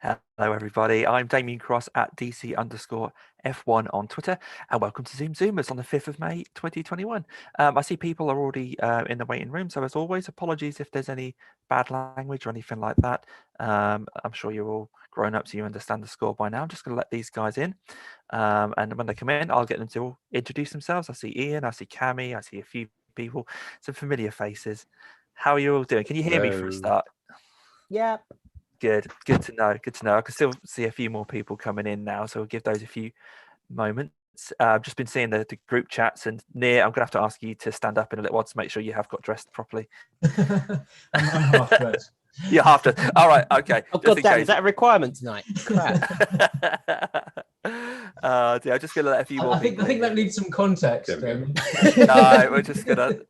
Hello, everybody. I'm Damien Cross at DC_F1 on Twitter, and welcome to ZoomZoomers on the 5th of May 2021. I see people are already in the waiting room, so as always, apologies if there's any bad language or anything like that. I'm sure you're all grown up, so you understand the score by now. I'm just going to let these guys in, and when they come in, I'll get them to all introduce themselves. I see Ian, I see Cammy, I see a few people, some familiar faces. How are you all doing? Can you hear me for a start? Yep. Good to know. Good to know. I can still see a few more people coming in now, so we'll give those a few moments. I've just been seeing the group chats, and Near, I'm going to have to ask you to stand up in a little while to make sure you have got dressed properly. I'm half dressed. You're half dressed. All right, okay. Oh, God damn, is that a requirement tonight? Crap. I'm just going to let a few more I think that needs some context. No, we're just gonna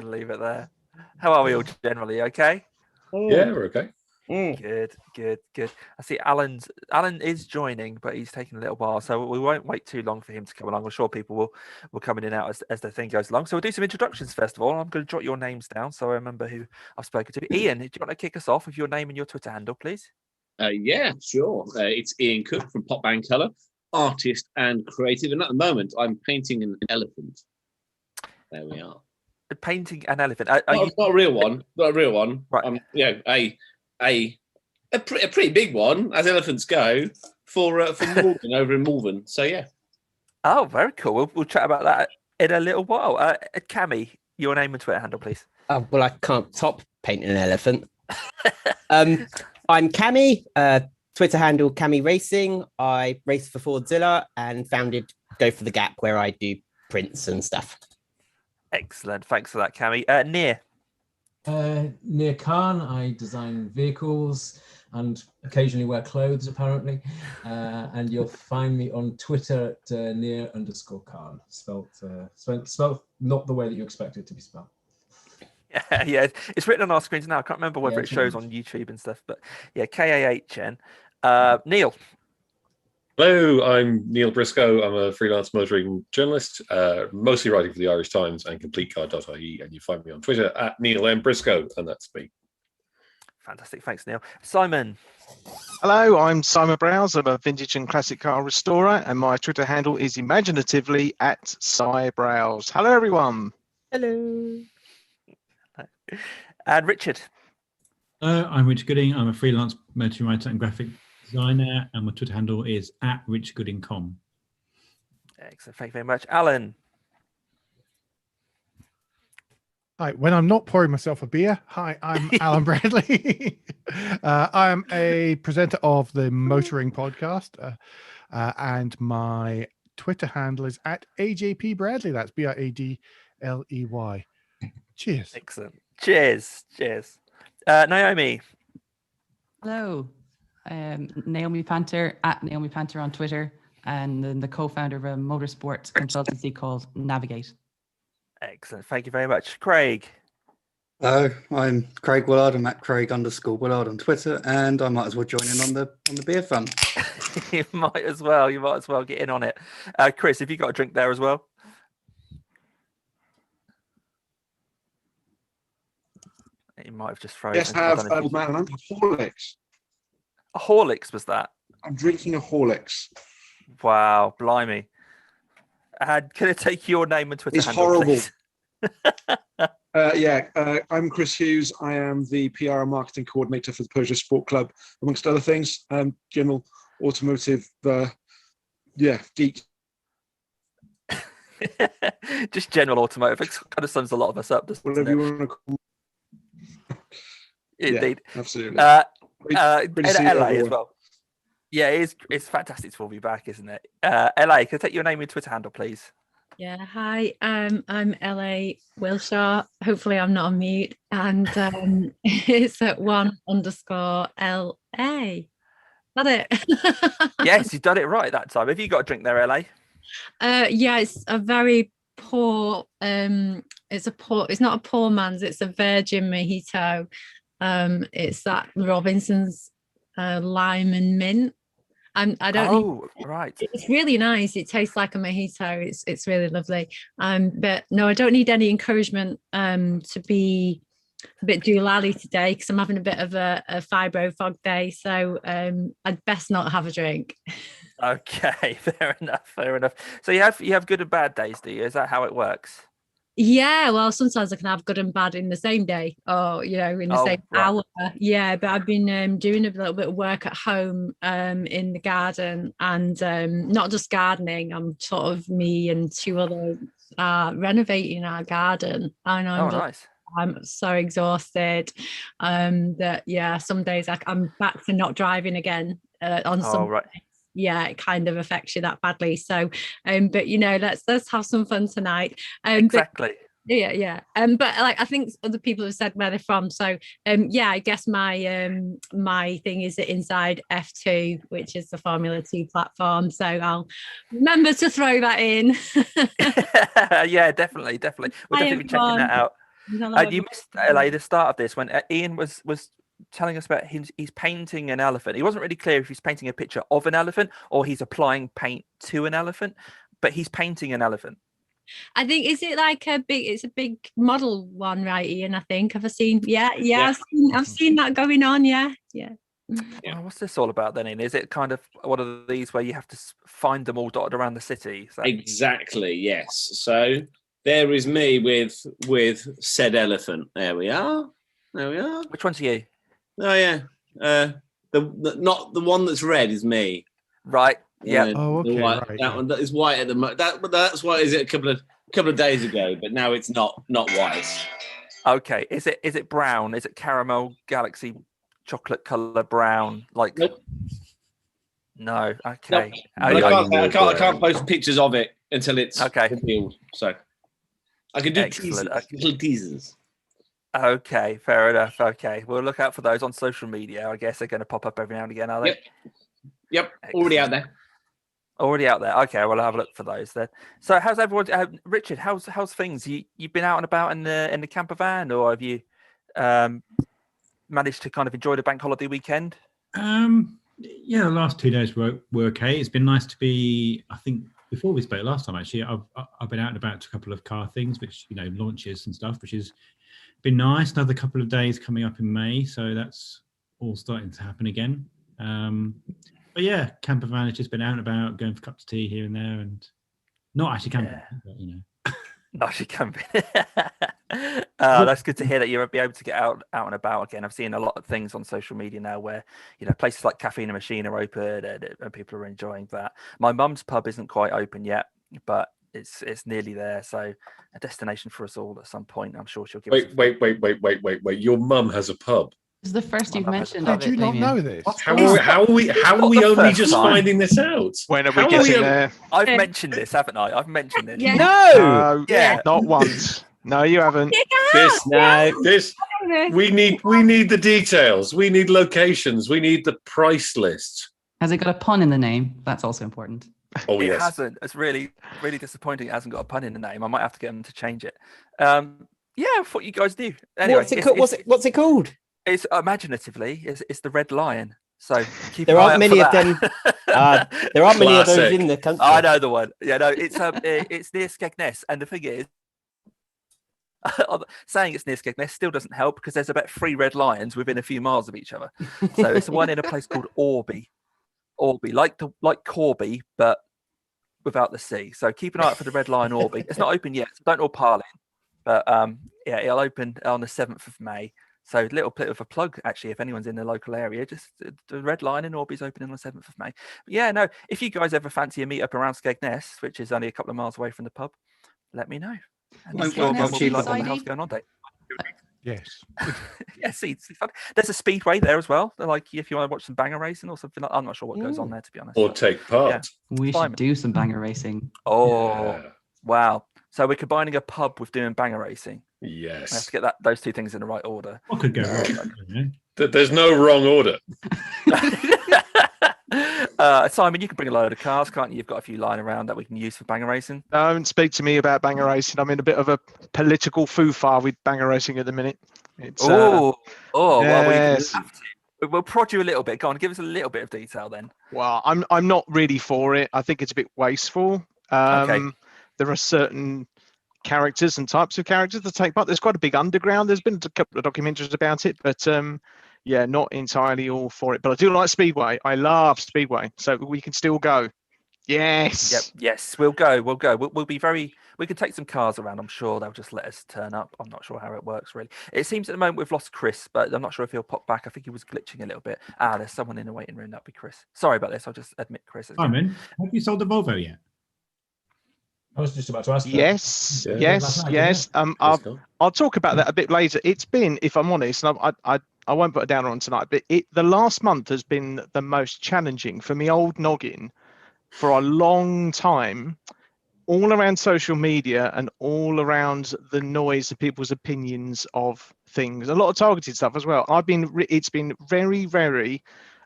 leave it there. How are we all generally? Okay. Yeah, we're okay. Good. I see Alan is joining, but he's taking a little while, so we won't wait too long for him to come along. I'm sure people will come in and out as the thing goes along. So we'll do some introductions first of all. I'm going to jot your names down so I remember who I've spoken to. Ian, do you want to kick us off with your name and your Twitter handle, please? Yeah, sure. It's Ian Cook from Pop Band Colour, artist and creative, and at the moment I'm painting an elephant. There we are. Painting an elephant. Not a real one. Not a real one. Right. A pretty big one, as elephants go, for Morgan over in Malvern. So yeah. Oh, very cool. We'll chat about that in a little while. Cammy, your name and Twitter handle, please. Well, I can't top painting an elephant. I'm Cammy. Twitter handle Cammy Racing. I race for Fordzilla and founded Go for the Gap, where I do prints and stuff. Excellent. Thanks for that, Cammy. Near. Near Khan, I design vehicles and occasionally wear clothes, apparently. And you'll find me on Twitter at near_Khan, spelled not the way that you expect it to be spelled. Yeah, it's written on our screens now. I can't remember whether it shows on YouTube and stuff, but yeah, KAHN. Neil. Hello, I'm Neil Briscoe. I'm a freelance motoring journalist, mostly writing for the Irish Times and CompleteCar.ie, and you find me on Twitter at Neil M. Briscoe, and that's me. Fantastic, thanks, Neil. Simon. Hello, I'm Simon Browse. I'm a vintage and classic car restorer, and my Twitter handle is imaginatively at @SciBrowse. Hello, everyone. Hello. And Richard. I'm Rich Gooding. I'm a freelance motoring writer and graphic designer, and my Twitter handle is @richgooding.com. Excellent, thank you very much. Alan. Hi, when I'm not pouring myself a beer, hi, I'm Alan Bradley. I'm a presenter of the Motoring podcast, and my Twitter handle is @AJP Bradley. That's BRADLEY. Cheers. Excellent. Cheers. Naomi. Hello. Naomi Panther at Naomi Panther on Twitter, and then the co-founder of a motorsport consultancy called Navigate. Excellent. Thank you very much. Craig. Hello, I'm Craig Willard. I'm at Craig_Willard on Twitter, and I might as well join in on the beer fun. You might as well get in on it. Chris, have you got a drink there as well? You might have just frozen. Yes, I have. Man, I'm Horlicks. A Horlicks was that? I'm drinking a Horlicks. Wow, blimey. Can I take your name and Twitter It's handle, horrible. please? I'm Chris Hughes. I am the PR and marketing coordinator for the Peugeot Sport Club, amongst other things. General automotive, geek. Just general automotive. It kind of sums a lot of us up. Whatever you want to call. Indeed. Yeah, absolutely. Great to see LA as well. Yeah, it's fantastic to be back, isn't it? LA, can I take your name and Twitter handle, please? Yeah, hi, I'm LA Wilshire. Hopefully I'm not on mute. And it's at @1_LA. Got it? Yes, you've done it right that time. Have you got a drink there, LA? Yeah, it's a very poor, it's not a poor man's, it's a virgin mojito. It's that Robinson's lime and mint. I don't. Oh, right. It's really nice. It tastes like a mojito. It's really lovely. But no, I don't need any encouragement to be a bit doolally today because I'm having a bit of a fibro fog day. So I'd best not have a drink. Okay, fair enough. Fair enough. So you have good and bad days, do you? Is that how it works? Yeah, well, sometimes I can have good and bad in the same day, or in the same right. hour. Yeah, but I've been doing a little bit of work at home in the garden, and not just gardening. I'm sort of me and two others renovating our garden, and Nice. I'm so exhausted that some days I'm back to not driving again on some. Right. Yeah, it kind of affects you that badly. So, but let's have some fun tonight. Exactly. But, yeah. But like I think other people have said where they're from. So, I guess my thing is Inside F2, which is the Formula 2 platform. So I'll remember to throw that in. Yeah, definitely. We'll definitely be checking that out. You missed the start of this when Ian was telling us about he's painting an elephant. He wasn't really clear if he's painting a picture of an elephant or he's applying paint to an elephant, but he's painting an elephant. I think is it like it's a big model one, right, Ian? I think have I seen? Yeah. I've seen that going on. Yeah. Well, what's this all about then, Ian? Is it kind of one of these where you have to find them all dotted around the city? Exactly. Yes. So there is me with said elephant. There we are. Which one's you? Oh yeah, the not the one that's red is me. Right. Yeah. Oh, okay. Right. That one that is white at the moment. That's what is it a couple of days ago, but now it's not white. Okay. Is it brown? Is it caramel galaxy chocolate color brown? Like. Nope. No. Okay. Nope. I can't post pictures of it until it's revealed. So I can do teasers, little teasers. Okay, fair enough. Okay, we'll look out for those on social media. I guess they're going to pop up every now and again, are they? Yep. Already out there. Already out there. Okay, well, I'll have a look for those then. So, how's everyone? Richard, how's things? You've been out and about in the camper van, or have you managed to kind of enjoy the bank holiday weekend? Yeah, the last 2 days were okay. It's been nice to be. I think before we spoke last time, actually, I've been out and about to a couple of car things, which launches and stuff, which is. Been nice. Another couple of days coming up in May, so that's all starting to happen again. But yeah, camper van has just been out and about, going for cups of tea here and there, and not actually camping. But, Not actually camping. That's good to hear that you'll be able to get out and about again. I've seen a lot of things on social media now where places like Cafe and Machine are open and people are enjoying that. My mum's pub isn't quite open yet, but it's nearly there, so a destination for us all at some point. I'm sure she'll give us. Wait! Your mum has a pub. This is the first you've mentioned. Did you not know this? How are we only just finding this out? When are we getting there? I've mentioned this, haven't I? I've mentioned this. Yeah. No, Yeah. not once. No, you haven't. We need the details. We need locations. We need the price list. Has it got a pun in the name? That's also important. Oh, It yes. hasn't. It's really, really disappointing. It hasn't got a pun in the name. I might have to get them to change it. Yeah, I thought you guys knew. Anyway, What's it called? It's imaginatively. It's the Red Lion. So keep There an eye aren't out many for of that. them. There aren't many of those Classic. in the country. I know the one. Yeah, no, it's near Skegness, and the thing is, saying it's near Skegness still doesn't help because there's about 3 red lions within a few miles of each other. So it's the one in a place called Orby, like Corby, but without the C. So keep an eye out for the Red Lion Orby. It's not open yet, so don't all pile in. But yeah, it'll open on the 7th of May. So little bit of a plug, actually, if anyone's in the local area, just the Red Lion in Orby's opening on the 7th of May. But yeah, no, if you guys ever fancy a meet up around Skegness, which is only a couple of miles away from the pub, let me know. And Won't we'll work out be like, cheaper. what the hell's going on, Dave? Yes. Yeah, see, it's fun. There's a speedway there as well. Like if you want to watch some banger racing or something, I'm not sure what goes on there, to be honest. Or but, take part. yeah. We Fine. should do some banger racing. Oh, Yeah. wow. So we're combining a pub with doing banger racing. We have Yes. to get those two things in the right order. what could go wrong? There's no wrong order. Simon, you can bring a load of cars, can't you? You've got a few lying around that we can use for banger racing. Don't speak to me about banger racing. I'm in a bit of a political foo-far with banger racing at the minute. It's, Well, yes. we'll prod you a little bit. Go on, give us a little bit of detail then. Well, I'm not really for it. I think it's a bit wasteful. Okay. There are certain characters and types of characters to take part. There's quite a big underground. There's been a couple of documentaries about it, but yeah, not entirely all for it. But I do like Speedway. I love Speedway, so we can still go. Yes. Yep. Yes, we'll go. We'll be very. We could take some cars around. I'm sure they'll just let us turn up. I'm not sure how it works really. It seems at the moment we've lost Chris, but I'm not sure if he'll pop back. I think he was glitching a little bit. There's someone in the waiting room. That'll be Chris. Sorry about this. I'll just admit Chris. Simon, have you sold the Volvo yet? I was just about to ask. Yes, Yeah. yes, Last night, yes. didn't I'll talk about that a bit later. It's been, if I'm honest, and I won't put a downer on tonight, but the last month has been the most challenging for me old noggin for a long time, all around social media and all around the noise of people's opinions of things. A lot of targeted stuff as well. It's been very, very.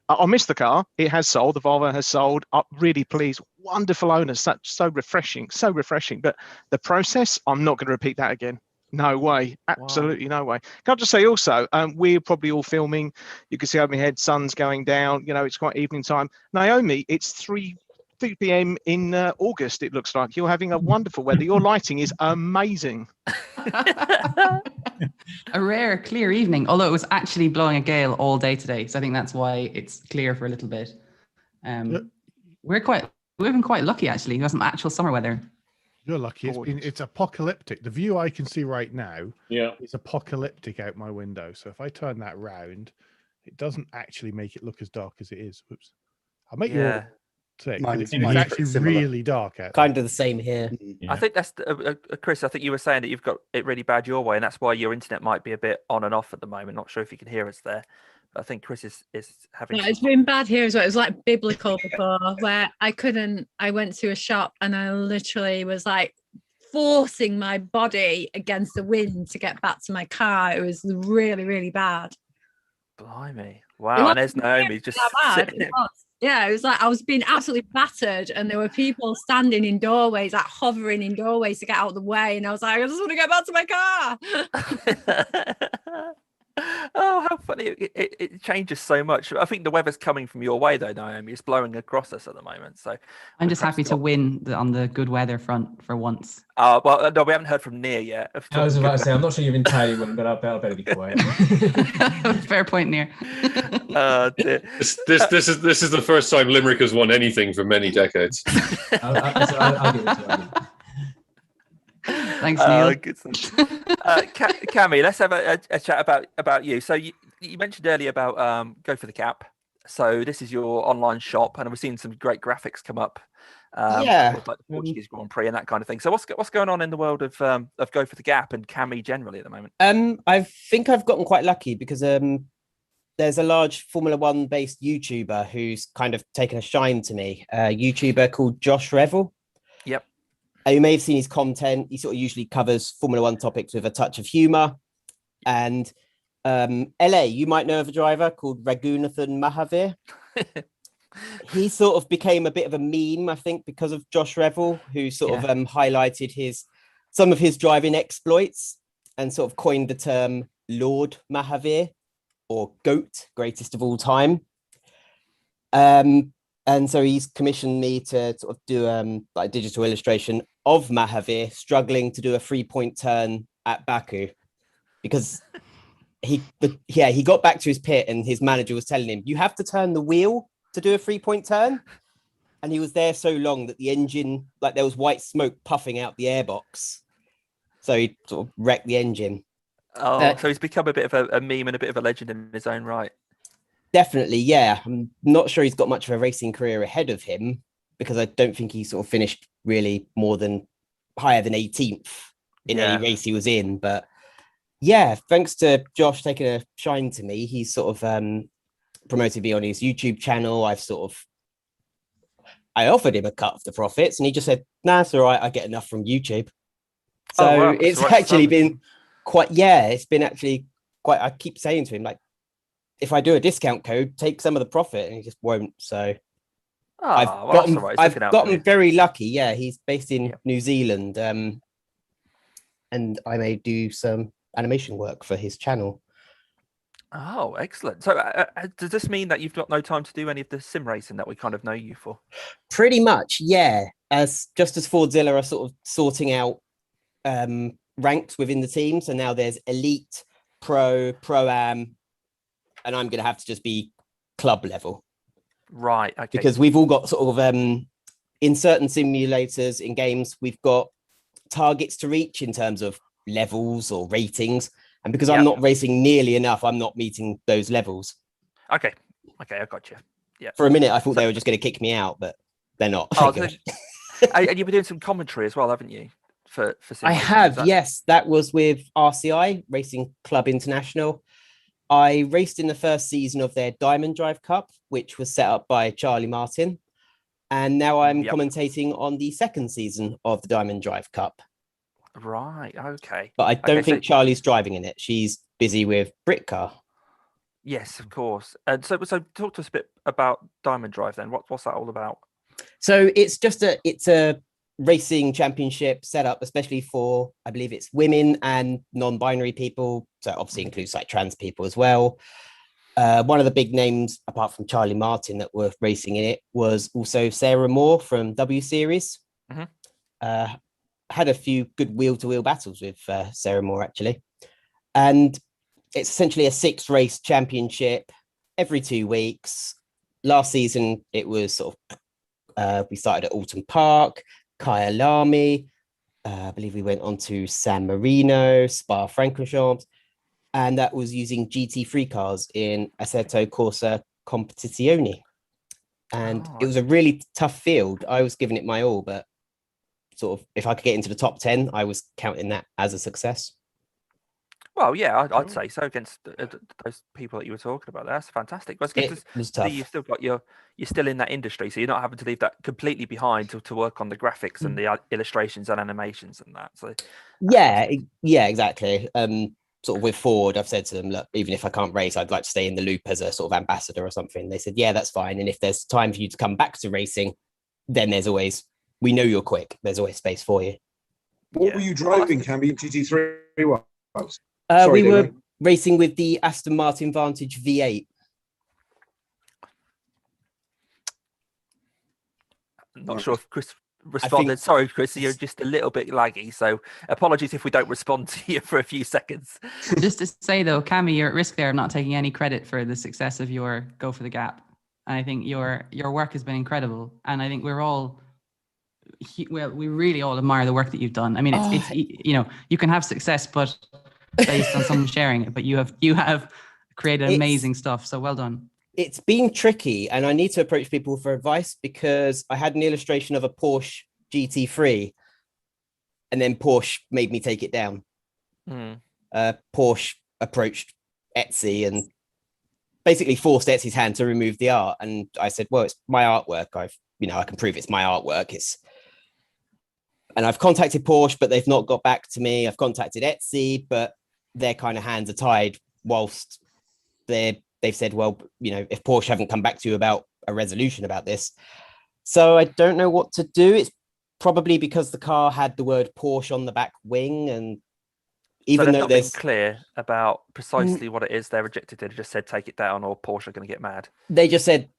I missed the car. It has sold. The Volvo has sold. I'm really pleased. Wonderful owner. So refreshing. So refreshing. But the process, I'm not going to repeat that again. No way. Absolutely no way. Can I just say also, we're probably all filming. You can see over my head, sun's going down. You know, it's quite evening time. Naomi, it's 3 p.m. in August, it looks like. You're having a wonderful weather. Your lighting is amazing. A rare clear evening, although it was actually blowing a gale all day today. So I think that's why it's clear for a little bit. We've been quite lucky actually. We have some actual summer weather. You're lucky. It's apocalyptic. The view I can see right now is apocalyptic out my window. So if I turn that round, it doesn't actually make it look as dark as it is. Whoops. I'll make you all sick. It's actually really dark out. Kind of the same here. I think that's Chris. I think you were saying that you've got it really bad your way, and that's why your internet might be a bit on and off at the moment. Not sure if you can hear us there. But I think Chris is having. No, it's been bad here as well. It was like biblical before, where I went to a shop and I literally was like forcing my body against the wind to get back to my car. It was really, really bad. Blimey! Wow, and there's Naomi just sitting. Yeah, it was like I was being absolutely battered, and there were people standing in doorways, like hovering in doorways to get out of the way. And I was like, I just want to get back to my car. Oh, how funny. It changes so much. I think the weather's coming from your way, though, Naomi. It's blowing across us at the moment. So I'm just happy to win on the good weather front for once. Well, no, we haven't heard from Near yet. I was about to say, I'm not sure you've entirely won, but I better be quiet. Fair point, Near. This is the first time Limerick has won anything for many decades. I'll give it to you. Thanks, Neil. Cammy, let's have a chat about you. So you mentioned earlier about Go for the Cap. So this is your online shop, and we've seen some great graphics come up. With like the Portuguese Grand Prix and that kind of thing. So what's going on in the world of Go for the Gap and Cammy generally at the moment? I think I've gotten quite lucky because there's a large Formula One based YouTuber who's kind of taken a shine to me. A YouTuber called Josh Revel. Yep. You may have seen his content. He sort of usually covers Formula One topics with a touch of humor. And LA, you might know of a driver called Raghunathan Mahavir. He sort of became a bit of a meme, I think, because of Josh Revel, who sort of highlighted some of his driving exploits and sort of coined the term Lord Mahavir, or GOAT, greatest of all time. And so he's commissioned me to sort of do like a digital illustration of Mahavir struggling to do a 3-point turn at Baku, because he got back to his pit and his manager was telling him, you have to turn the wheel to do a 3-point turn. And he was there so long that the engine, like there was white smoke puffing out the airbox. So he sort of wrecked the engine. Oh, so he's become a bit of a meme and a bit of a legend in his own right. Definitely, yeah. I'm not sure he's got much of a racing career ahead of him, because I don't think he sort of finished really higher than 18th in any race he was in. But yeah, thanks to Josh taking a shine to me, he's sort of promoted me on his YouTube channel. I offered him a cut of the profits and he just said, nah, it's all right, I get enough from YouTube. So it's actually been it's been actually quite, I keep saying to him, like, if I do a discount code, take some of the profit, and he just won't. So I've gotten very lucky. Yeah, he's based in New Zealand, and I may do some animation work for his channel. Oh, excellent. So does this mean that you've got no time to do any of the sim racing that we kind of know you for? Pretty much, yeah. Just as Fordzilla are sort of sorting out ranked within the team. So now there's elite, pro, pro-am, and I'm going to have to just be club level. Right. Okay. Because we've all got sort of in certain simulators in games, we've got targets to reach in terms of levels or ratings. And because I'm not racing nearly enough, I'm not meeting those levels. Okay. I got you. Yeah. For a minute, I thought they were just going to kick me out, but they're not. Oh, and you've been doing some commentary as well, haven't you? For I have, yes. That was with RCI, Racing Club International. I raced in the first season of their Diamond Drive Cup, which was set up by Charlie Martin. And now I'm commentating on the second season of the Diamond Drive Cup. Right, okay. But I don't think Charlie's driving in it. She's busy with Britcar. Yes, of course. And so talk to us a bit about Diamond Drive then. What's that all about? So it's a racing championship set up especially for, I believe it's women and non-binary people. So obviously includes like trans people as well. One of the big names, apart from Charlie Martin, that were racing in it was also Sarah Moore from W Series. Had a few good wheel-to-wheel battles with Sarah Moore, actually. And it's essentially a 6-race championship every 2 weeks. Last season, it was sort of, we started at Alton Park, Kyalami. I believe we went on to San Marino, Spa-Francorchamps. And that was using GT3 cars in Assetto Corsa Competizione. And it was a really tough field. I was giving it my all, but sort of if I could get into the top 10, I was counting that as a success. Well, yeah, I'd say so against those people that you were talking about. That's fantastic. Well, it was tough. You've still got you're still in that industry, so you're not having to leave that completely behind to work on the graphics and the illustrations and animations and that. So yeah, exactly. Sort of with Ford, I've said to them, look, even if I can't race, I'd like to stay in the loop as a sort of ambassador or something. They said, yeah, that's fine. And if there's time for you to come back to racing, then there's always, we know you're quick. There's always space for you. What were you driving, Camby, GT3 was? We were racing with the Aston Martin Vantage V8. Not sure if Chris responded. Sorry, Chris, you're just a little bit laggy. So apologies if we don't respond to you for a few seconds. Just to say though, Cammy, you're at risk there of not taking any credit for the success of your Go for the Gap. And I think your work has been incredible. And I think we really all admire the work that you've done. I mean, it's you know, you can have success, but based on someone sharing it, but you have created amazing stuff. So well done. It's been tricky, and I need to approach people for advice because I had an illustration of a Porsche GT3 and then Porsche made me take it down. Porsche approached Etsy and basically forced Etsy's hand to remove the art. And I said, well, it's my artwork. I can prove it's my artwork. And I've contacted Porsche, but they've not got back to me. I've contacted Etsy, but their kind of hands are tied whilst they've said, well, you know, if Porsche haven't come back to you about a resolution about this. So I don't know what to do. It's probably because the car had the word Porsche on the back wing. And even though they've not been clear about precisely what it is they rejected, they just said, take it down or Porsche are going to get mad. They just said,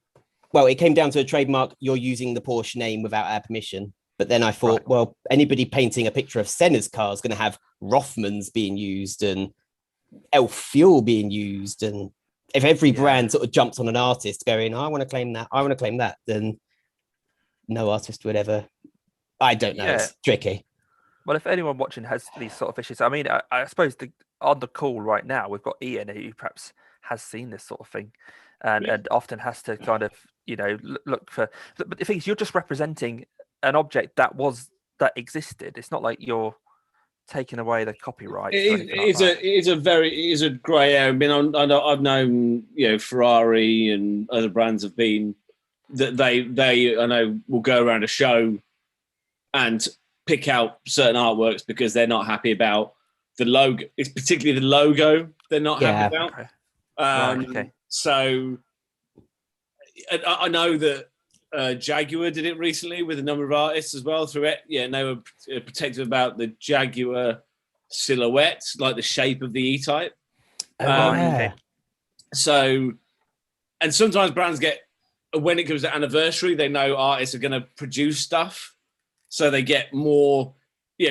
well, it came down to a trademark. You're using the Porsche name without our permission. But then I thought, well, anybody painting a picture of Senna's car is going to have Rothmans being used and Elf Fuel being used. And if every brand sort of jumps on an artist going, I want to claim that, then no artist would ever. I don't know. It's tricky. Well, if anyone watching has these sort of issues, I mean, I suppose on the call right now, we've got Ian who perhaps has seen this sort of thing and often has to kind of, you know, look for. But the thing is, you're just representing an object that existed. It's not like you're taking away the copyright. It's a grey area. I mean, I've known, you know, Ferrari and other brands have been that they I know will go around a show and pick out certain artworks because they're not happy about the logo. It's particularly the logo they're not happy about. So I know that Jaguar did it recently with a number of artists as well through it. Yeah, and they were protective about the Jaguar silhouette, like the shape of the E-Type. So, and sometimes brands get, when it comes to anniversary, they know artists are going to produce stuff. So they get more,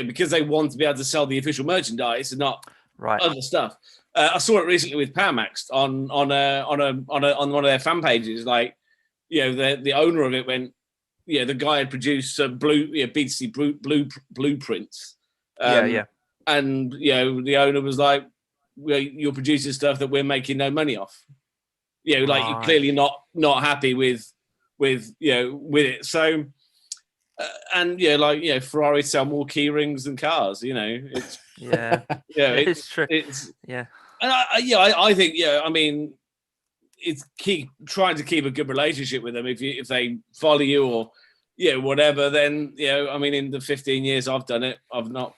because they want to be able to sell the official merchandise and not Right. other stuff. I saw it recently with Powermax on one of their fan pages. Like, the owner of it went, the guy had produced some B2C blueprints. Yeah. And the owner was like, well, you're producing stuff that we're making no money off. Like you're Right. clearly not happy with it. So Ferrari sell more key rings than cars. It's Yeah. it's true. It's Yeah. and I think I mean, it's trying to keep a good relationship with them. If they follow you or whatever, then I mean, in the 15 years I've done it, I've not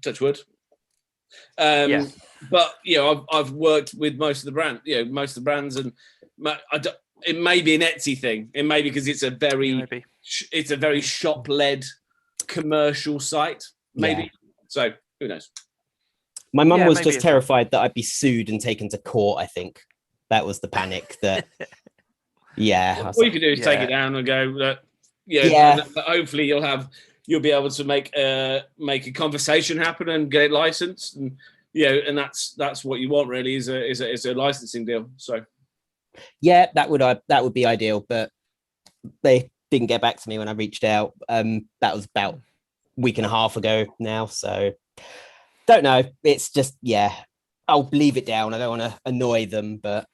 touch wood. But I've worked with most of the brands, and it may be an Etsy thing. It may be because it's a very shop-led commercial site. Maybe. Yeah. So who knows? My mum was maybe just it's not. terrified that I'd be sued and taken to court. I think that was the panic. That All you can do is take it down and go. Look, hopefully you'll be able to make a conversation happen and get it licensed, and and that's what you want really is a licensing deal. So yeah, that would be ideal, but they didn't get back to me when I reached out. That was about a week and a half ago now, so don't know. It's just I'll leave it down. I don't want to annoy them, but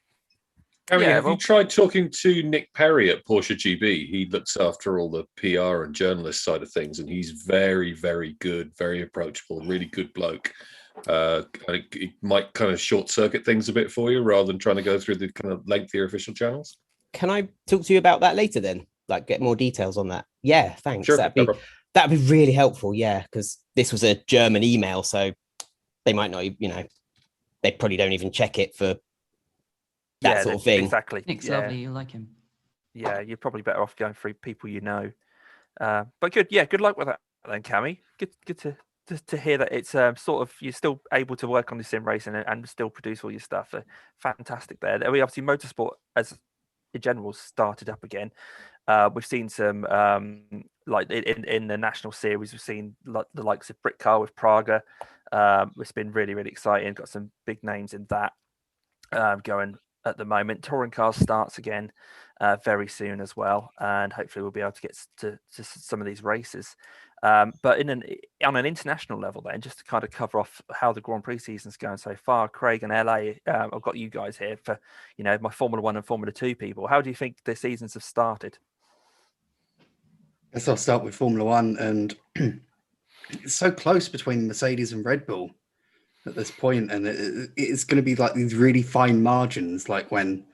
have you tried talking to Nick Perry at Porsche GB? He looks after all the PR and journalist side of things, and he's very, very good, very approachable, really good bloke. It might kind of short circuit things a bit for you rather than trying to go through the kind of lengthier official channels. Can I talk to you about that later then? Like get more details on that? Yeah, thanks. Sure, That'd be really helpful. Yeah, because this was a German email, so they might not, they probably don't even check it for that sort of thing. Exactly. Nick's lovely. You like him. Yeah, you're probably better off going through people you know. But good. Yeah, good luck with that then, Cammy. Good to hear that it's sort of you're still able to work on the sim racing and still produce all your stuff. Fantastic there. We obviously motorsport as in general started up again. We've seen some like in the national series. We've seen the likes of Britcar with Praga. It's been really, really exciting. Got some big names in that going at the moment. Touring cars starts again very soon as well, and hopefully we'll be able to get to some of these races. But on an international level, then, just to kind of cover off how the Grand Prix season's going so far, Craig and LA, I've got you guys here for my Formula 1 and Formula 2 people. How do you think the seasons have started? I guess I'll start with Formula 1, and it's so close between Mercedes and Red Bull at this point, and it's going to be like these really fine margins, like when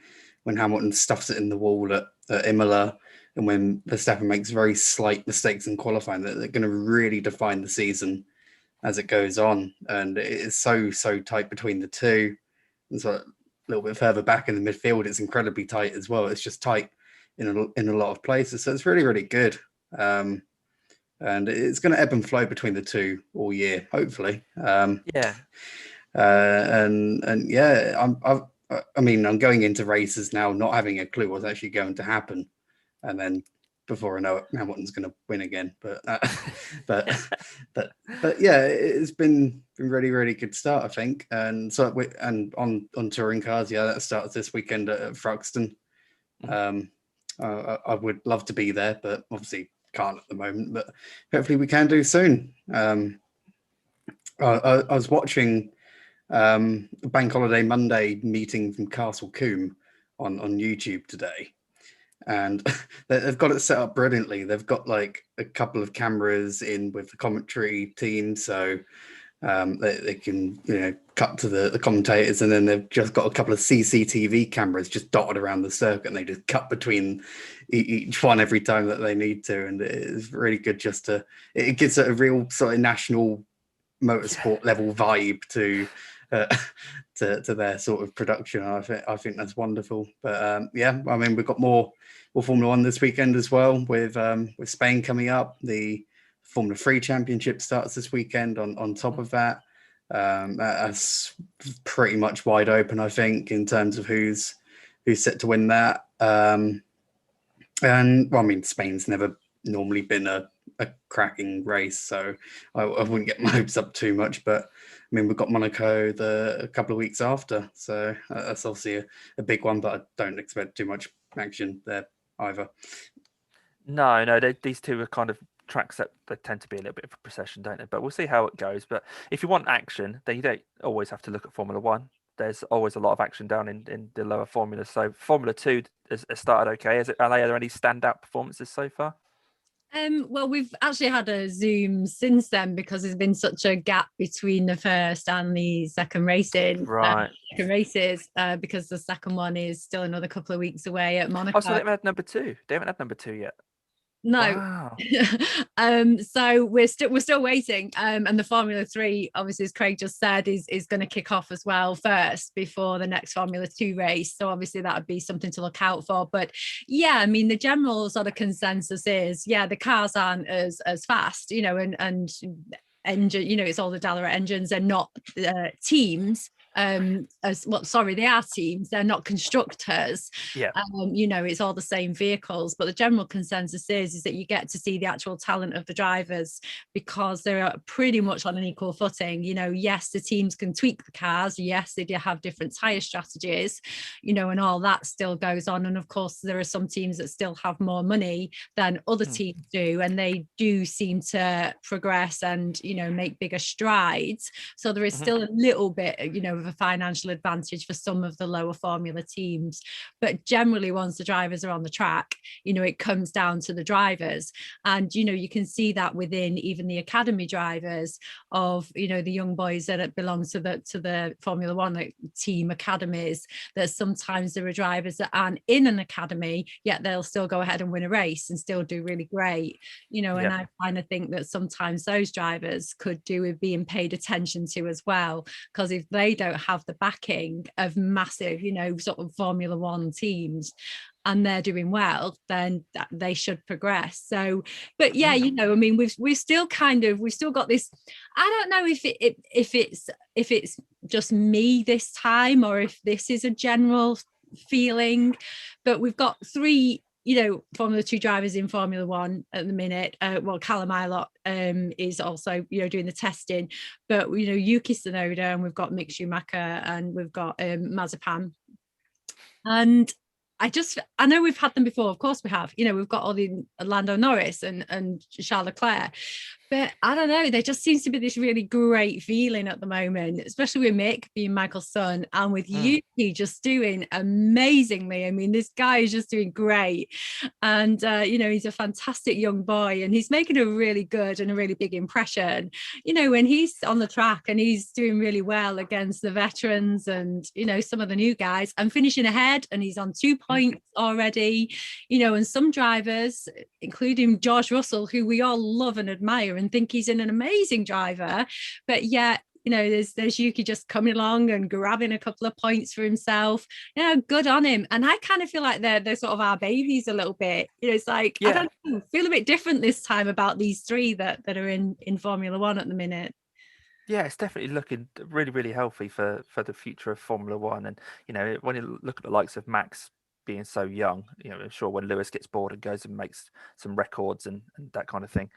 Hamilton stuffs it in the wall at Imola, and when Verstappen makes very slight mistakes in qualifying, that they're going to really define the season as it goes on. And it is so tight between the two. And so a little bit further back in the midfield, it's incredibly tight as well. It's just tight in a lot of places. So it's really, really good. And it's going to ebb and flow between the two all year, hopefully. I'm going into races now not having a clue what's actually going to happen, and then before I know it, Hamilton's going to win again. But yeah, it's been really, really good start, I think. And so on touring cars, that starts this weekend at Thruxton. I would love to be there, but obviously can't at the moment. But hopefully we can do soon. I was watching Bank Holiday Monday meeting from Castle Combe on YouTube today, and they've got it set up brilliantly. They've got like a couple of cameras in with the commentary team, so they can cut to the commentators, and then they've just got a couple of CCTV cameras just dotted around the circuit, and they just cut between each one every time that they need to, and it's really good. It gives it a real sort of national motorsport level vibe to their sort of production. I think that's wonderful. But we've got more Formula 1 this weekend as well, with Spain coming up. The Formula 3 Championship starts this weekend on top of that. That's pretty much wide open, I think, in terms of who's set to win that. Spain's never normally been a a cracking race. So I wouldn't get my hopes up too much. But I mean, we've got Monaco a couple of weeks after, so that's obviously a big one. But I don't expect too much action there either. No, these two are kind of tracks that they tend to be a little bit of a procession, don't they? But we'll see how it goes. But if you want action, then you don't always have to look at Formula One. There's always a lot of action down in the lower formulas. So Formula Two has started okay. Are there any standout performances so far? Well, we've actually had a Zoom since then because there's been such a gap between the first and the second racing. Right. Because the second one is still another couple of weeks away at Monaco. Oh, so they haven't had number two. They haven't had number two yet. No. Wow. So we're still waiting. And the Formula 3, obviously, as Craig just said, is going to kick off as well first before the next Formula 2 race. So obviously that would be something to look out for. But yeah, I mean, the general sort of consensus is, the cars aren't as fast, and engine, it's all the Dallara engines and not teams. They are teams, they're not constructors. It's all the same vehicles, but the general consensus is that you get to see the actual talent of the drivers because they're pretty much on an equal footing. Yes, the teams can tweak the cars, yes, they do have different tire strategies, and all that still goes on. And of course there are some teams that still have more money than other teams do, and they do seem to progress and make bigger strides. So there is still a little bit of a financial advantage for some of the lower formula teams, but generally once the drivers are on the track, it comes down to the drivers. And you can see that within even the academy drivers of the young boys that belong to the Formula One team academies, that sometimes there are drivers that aren't in an academy yet they'll still go ahead and win a race and still do really great, and I kind of think that sometimes those drivers could do with being paid attention to as well, because if they don't have the backing of massive sort of Formula One teams and they're doing well, then they should progress. So, but yeah, I mean, we've still got this. I don't know if it's just me this time or if this is a general feeling, but we've got three Formula 2 drivers in Formula 1 at the minute. Callum Ilott is also doing the testing, but Yuki Tsunoda, and we've got Mick Schumacher, and we've got Mazepin. And I know we've had them before, of course we have. We've got all the Lando Norris and Charles Leclerc, but I don't know, there just seems to be this really great feeling at the moment, especially with Mick being Michael's son and with Yuki just doing amazingly. I mean, this guy is just doing great, and he's a fantastic young boy, and he's making a really good and a really big impression when he's on the track, and he's doing really well against the veterans and some of the new guys, and finishing ahead, and he's on 2 points already, and some drivers, including George Russell, who we all love and admire and think he's an amazing driver, but yet there's Yuki just coming along and grabbing a couple of points for himself. Good on him. And I kind of feel like they're sort of our babies a little bit. It's like, I don't know, feel a bit different this time about these three that are in Formula One at the minute. Yeah, it's definitely looking really, really healthy for the future of Formula One. And when you look at the likes of Max being so young, I'm sure when Lewis gets bored and goes and makes some records and that kind of thing,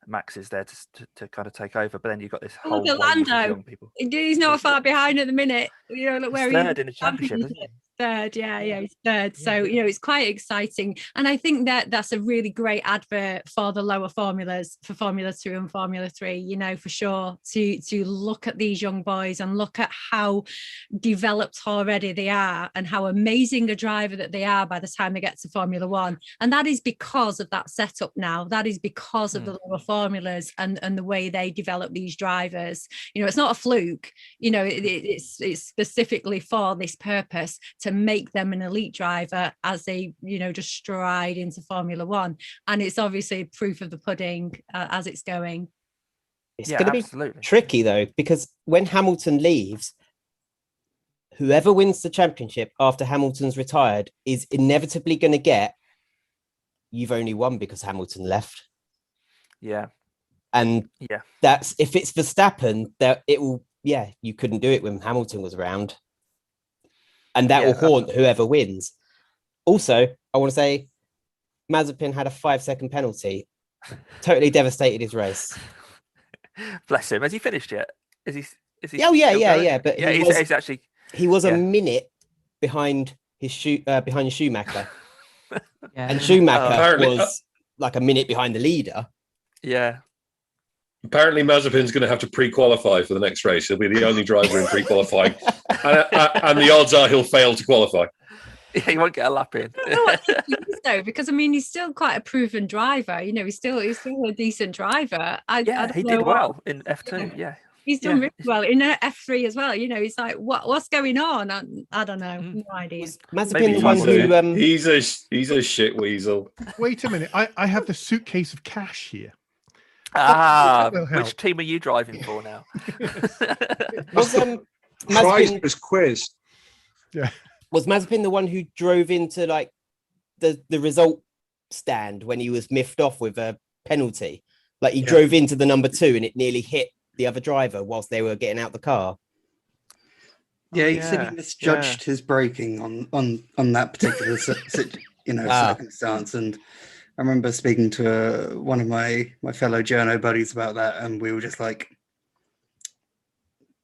Max is there to kind of take over. But then you've got this whole wave of young people. He's not far behind at the minute. Look where he's third in the championship, isn't he? Third, he's third. So it's quite exciting, and I think that's a really great advert for the lower formulas, for Formula 2 and Formula 3. For sure, to look at these young boys and look at how developed already they are and how amazing a driver that they are by the time they get to Formula 1. And that is because of that setup now. That is because of the lower formulas and the way they develop these drivers. It's not a fluke. It's specifically for this purpose, to make them an elite driver as they just stride into Formula 1. And it's obviously proof of the pudding as it's going. It's going to be tricky though, because when Hamilton leaves, whoever wins the championship after Hamilton's retired is inevitably going to get, you've only won because Hamilton left. And that's, if it's Verstappen, that it will, you couldn't do it when Hamilton was around. And that will haunt whoever wins. Also, I want to say Mazepin had a 5-second penalty. totally devastated his race. Bless him. Has he finished yet? Is he? Is he? Oh yeah, still yeah, going? yeah. But yeah, he's actually. he was a yeah. minute behind his Schumacher, Yeah. and Schumacher Apparently- was like a minute behind the leader. Yeah. Apparently, Mazepin's going to have to pre-qualify for the next race. He'll be the only driver in pre-qualifying, and the odds are he'll fail to qualify. Yeah, he won't get a lap in. I don't know what he is, though, because I mean he's still quite a proven driver. You know, he's still a decent driver. I don't he know did what- well in F2. Yeah. He's done Yeah. really well in F3 as well. You know, he's like, what's going on? I don't know. No idea. Was Mazepin Maybe the one who He's a shit weasel. Wait a minute. I have the suitcase of cash here. Ah, will help. which team are you driving for now? was Prize Mazepin, this quiz. was Mazepin the one who drove into like the result stand when he was miffed off with a penalty? Like he drove into the number 2 and it nearly hit the other driver whilst they were getting out the car. Yeah, he said he misjudged his braking on that particular circumstance. And I remember speaking to one of my fellow journo buddies about that, and we were just like,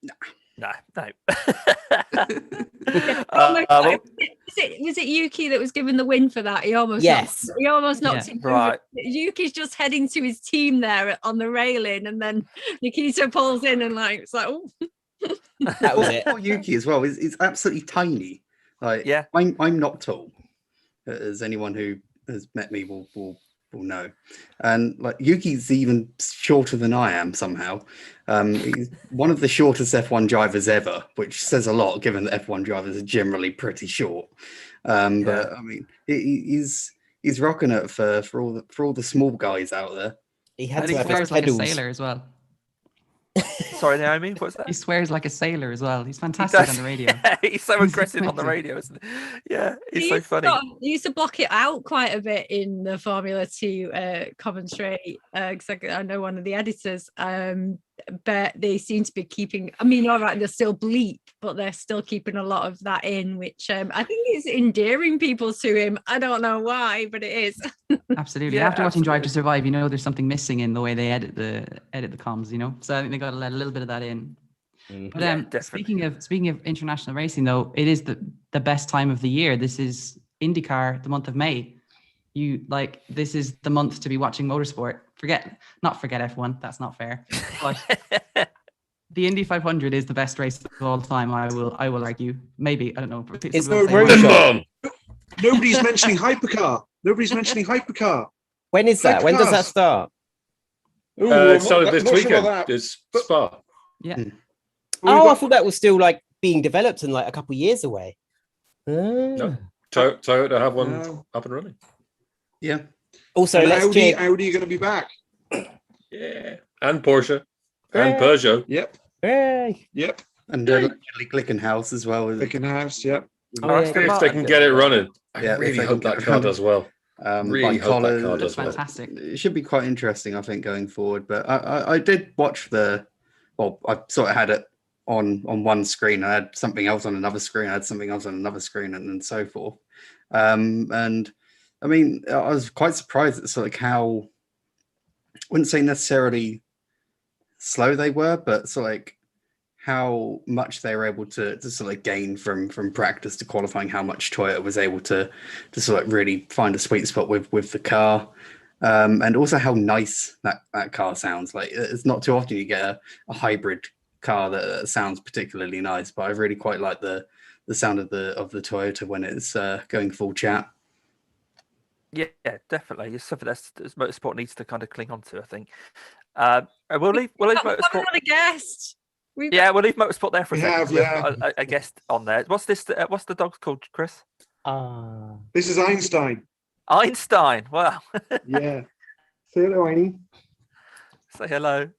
No. Was it Yuki that was given the win for that? He almost knocked him over. Right. Yuki's just heading to his team there on the railing, and then Nikita pulls in and it's like, oh. That was it. Poor Yuki as well. He's absolutely tiny. Like, Yeah. I'm not tall, as anyone who has met me will know. And like Yuki's even shorter than I am somehow. He's one of the shortest F1 drivers ever, which says a lot given that F1 drivers are generally pretty short. But I mean, he's rocking it for all the small guys out there. He had And to he have swears his like a pedals. sailor as well. Sorry, Naomi, what's that? He swears like a sailor as well. He's fantastic on the radio. He's so aggressive on the radio, isn't he? Yeah, he's so funny. He used to block it out quite a bit in the Formula 2 commentary, because I know one of the editors, but they seem to be keeping, I mean, all right, they're still bleep, but they're still keeping a lot of that in, which I think is endearing people to him. I don't know why, but it is. Absolutely. Yeah, After watching Drive to absolutely. Survive, you know there's something missing in the way they edit the comms, you know. So I think they got to let a little bit of that in. But Yeah, definitely. speaking of international racing, though, it is the best time of the year. This is IndyCar, the month of May. This is the month to be watching motorsport. Not forget F1. That's not fair. But the Indy 500 is the best race of all time. I will argue. Maybe, I don't know. It's Some people no say road why. show. Nobody's mentioning hypercar. Nobody's mentioning hypercar. When is that? When does that start? Ooh, It started this not sure weekend. about that. It's Spa. Yeah. We've Oh, I got- thought that was still like being developed and like a couple of years away. No. Toyota have one No. up and running. Yeah. Also, And let's Audi check. are going to be back. Yeah. And Porsche. And Yeah. Peugeot. Yep. Hey. Yep. And allegedly Glickenhaus as well. Glickenhaus. Yep. Oh, Yeah. Aston If they Martin can did get it well. running. I Yeah, if really they hope can that get it car running. does well. Like Really hope that car Collins. does well. Fantastic. It should be quite interesting, I think, going forward. But I did watch I sort of had it on one screen. I had something else on another screen. I had something else on another screen, and so forth. And I mean, I was quite surprised at sort of how, I wouldn't say necessarily slow they were, but sort of like how much they were able to sort of gain from practice to qualifying, how much Toyota was able to sort of really find a sweet spot with the car. And also how nice that car sounds. Like, it's not too often you get a hybrid car that sounds particularly nice, but I really quite like the sound of the Toyota when it's going full chat. Yeah, definitely. It's something that motorsport needs to kind of cling on to, I think. We'll leave motorsport. Got a guest. We'll leave motorsport there for a We second. have, We've yeah. got a guest on there. What's this? What's the dog called, Chris? This is Einstein. Einstein. Wow. Yeah. Say hello, Einie. Say hello.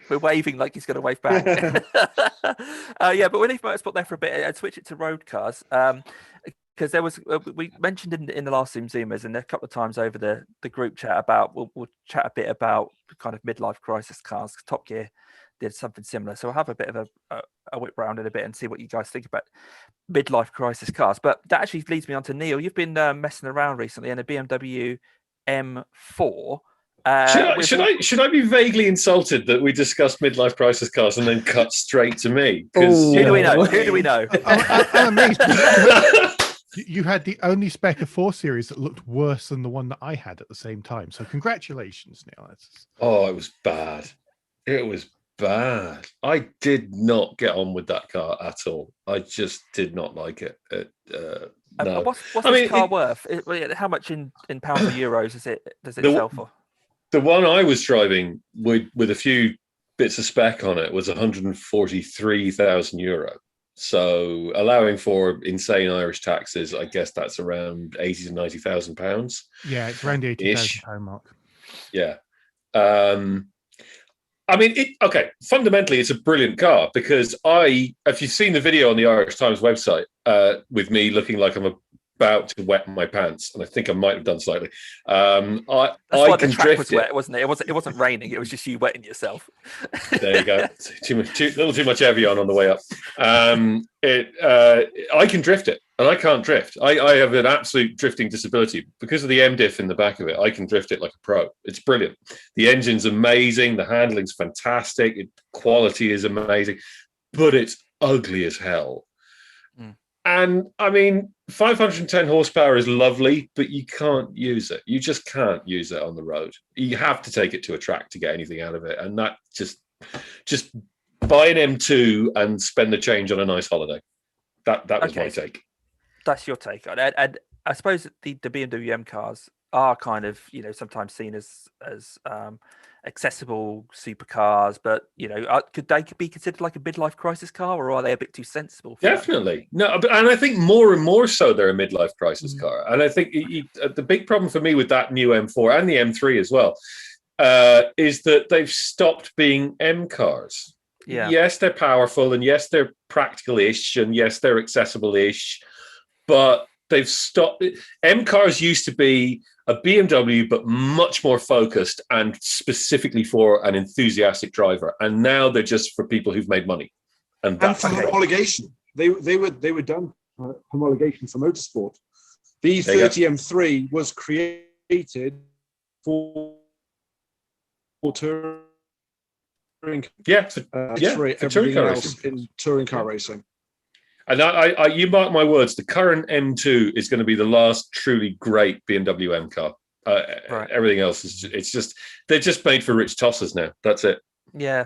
We're waving like he's going to wave back. Yeah, but we'll leave motorsport there for a bit and switch it to road cars. Because there was, we mentioned in the last ZoomZoomers and a couple of times over the group chat about, we'll chat a bit about kind of midlife crisis cars. Top Gear did something similar. So I'll have a bit of a whip round in a bit and see what you guys think about midlife crisis cars. But that actually leads me on to Neil. You've been messing around recently in a BMW M4. Should I be vaguely insulted that we discussed midlife crisis cars and then cut straight to me? Who do we know? Who do we know? I'm amazed. You had the only Spec of 4 series that looked worse than the one that I had at the same time. So congratulations, Neil. Oh, it was bad. It was bad. I did not get on with that car at all. I just did not like it. No. What's this car worth? How much in pounds or euros does it sell for? The one I was driving with a few bits of spec on it was 143,000 euro. So allowing for insane Irish taxes, I guess that's around 80 to 90,000 pounds. Yeah, it's around the 80,000 pound mark. Yeah. I mean, fundamentally, it's a brilliant car because if you've seen the video on the Irish Times website with me looking like I'm about to wet my pants, and I think I might have done slightly. That's why the track was wet, wasn't it? It wasn't raining. It was just you wetting yourself. There you go. Little too much Evian on the way up. I can drift it, and I can't drift. I have an absolute drifting disability because of the MDiff in the back of it. I can drift it like a pro. It's brilliant. The engine's amazing. The handling's fantastic. Quality is amazing, but it's ugly as hell. And I mean, 510 horsepower is lovely, but you can't use it. You just can't use it on the road. You have to take it to a track to get anything out of it. And that just buy an M2 and spend the change on a nice holiday. That was my take. That's your take on it. And I suppose the BMW M cars are kind of, sometimes seen as accessible supercars, but could they be considered like a midlife crisis car, or are they a bit too sensible? Definitely. No, and I think more and more so they're a midlife crisis car. And I think the big problem for me with that new M4 and the M3 as well is that they've stopped being M cars. Yeah. Yes, they're powerful, and yes, they're practical-ish, and yes, they're accessible-ish, but they've stopped. M cars used to be a BMW, but much more focused and specifically for an enthusiastic driver. And now they're just for people who've made money. And that's for homologation. They were done homologation for motorsport. The 30 M3 was created for touring. For touring car racing. In touring car racing. And you mark my words, the current M2 is going to be the last truly great BMW M car. Right. Everything else is they're just made for rich tossers now. That's it. Yeah.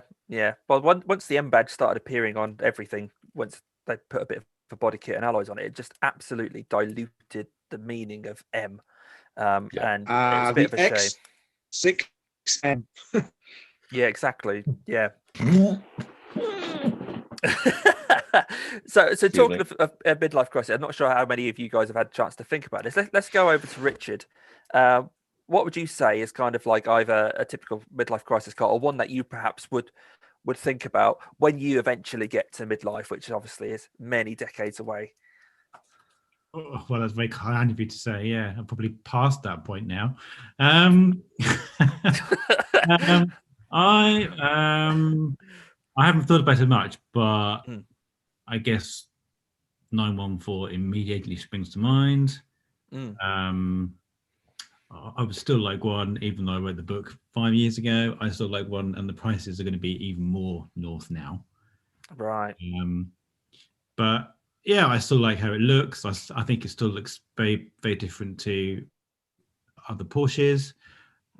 Well, once the M badge started appearing on everything, once they put a bit of a body kit and alloys on it, it just absolutely diluted the meaning of M. And it's a bit of a shame. X6M. Yeah, exactly. Yeah. So talking of a midlife crisis, I'm not sure how many of you guys have had a chance to think about this. Let's go over to Richard. What would you say is kind of like either a typical midlife crisis car, or one that you perhaps would think about when you eventually get to midlife, which obviously is many decades away? Oh, well, that's very kind of you to say. Yeah, I'm probably past that point now. I haven't thought about it much, but I guess 914 immediately springs to mind. I would still like one, even though I read the book 5 years ago. I still like one, and the prices are going to be even more north now. Right. But yeah, I still like how it looks. I think it still looks very, very different to other Porsches.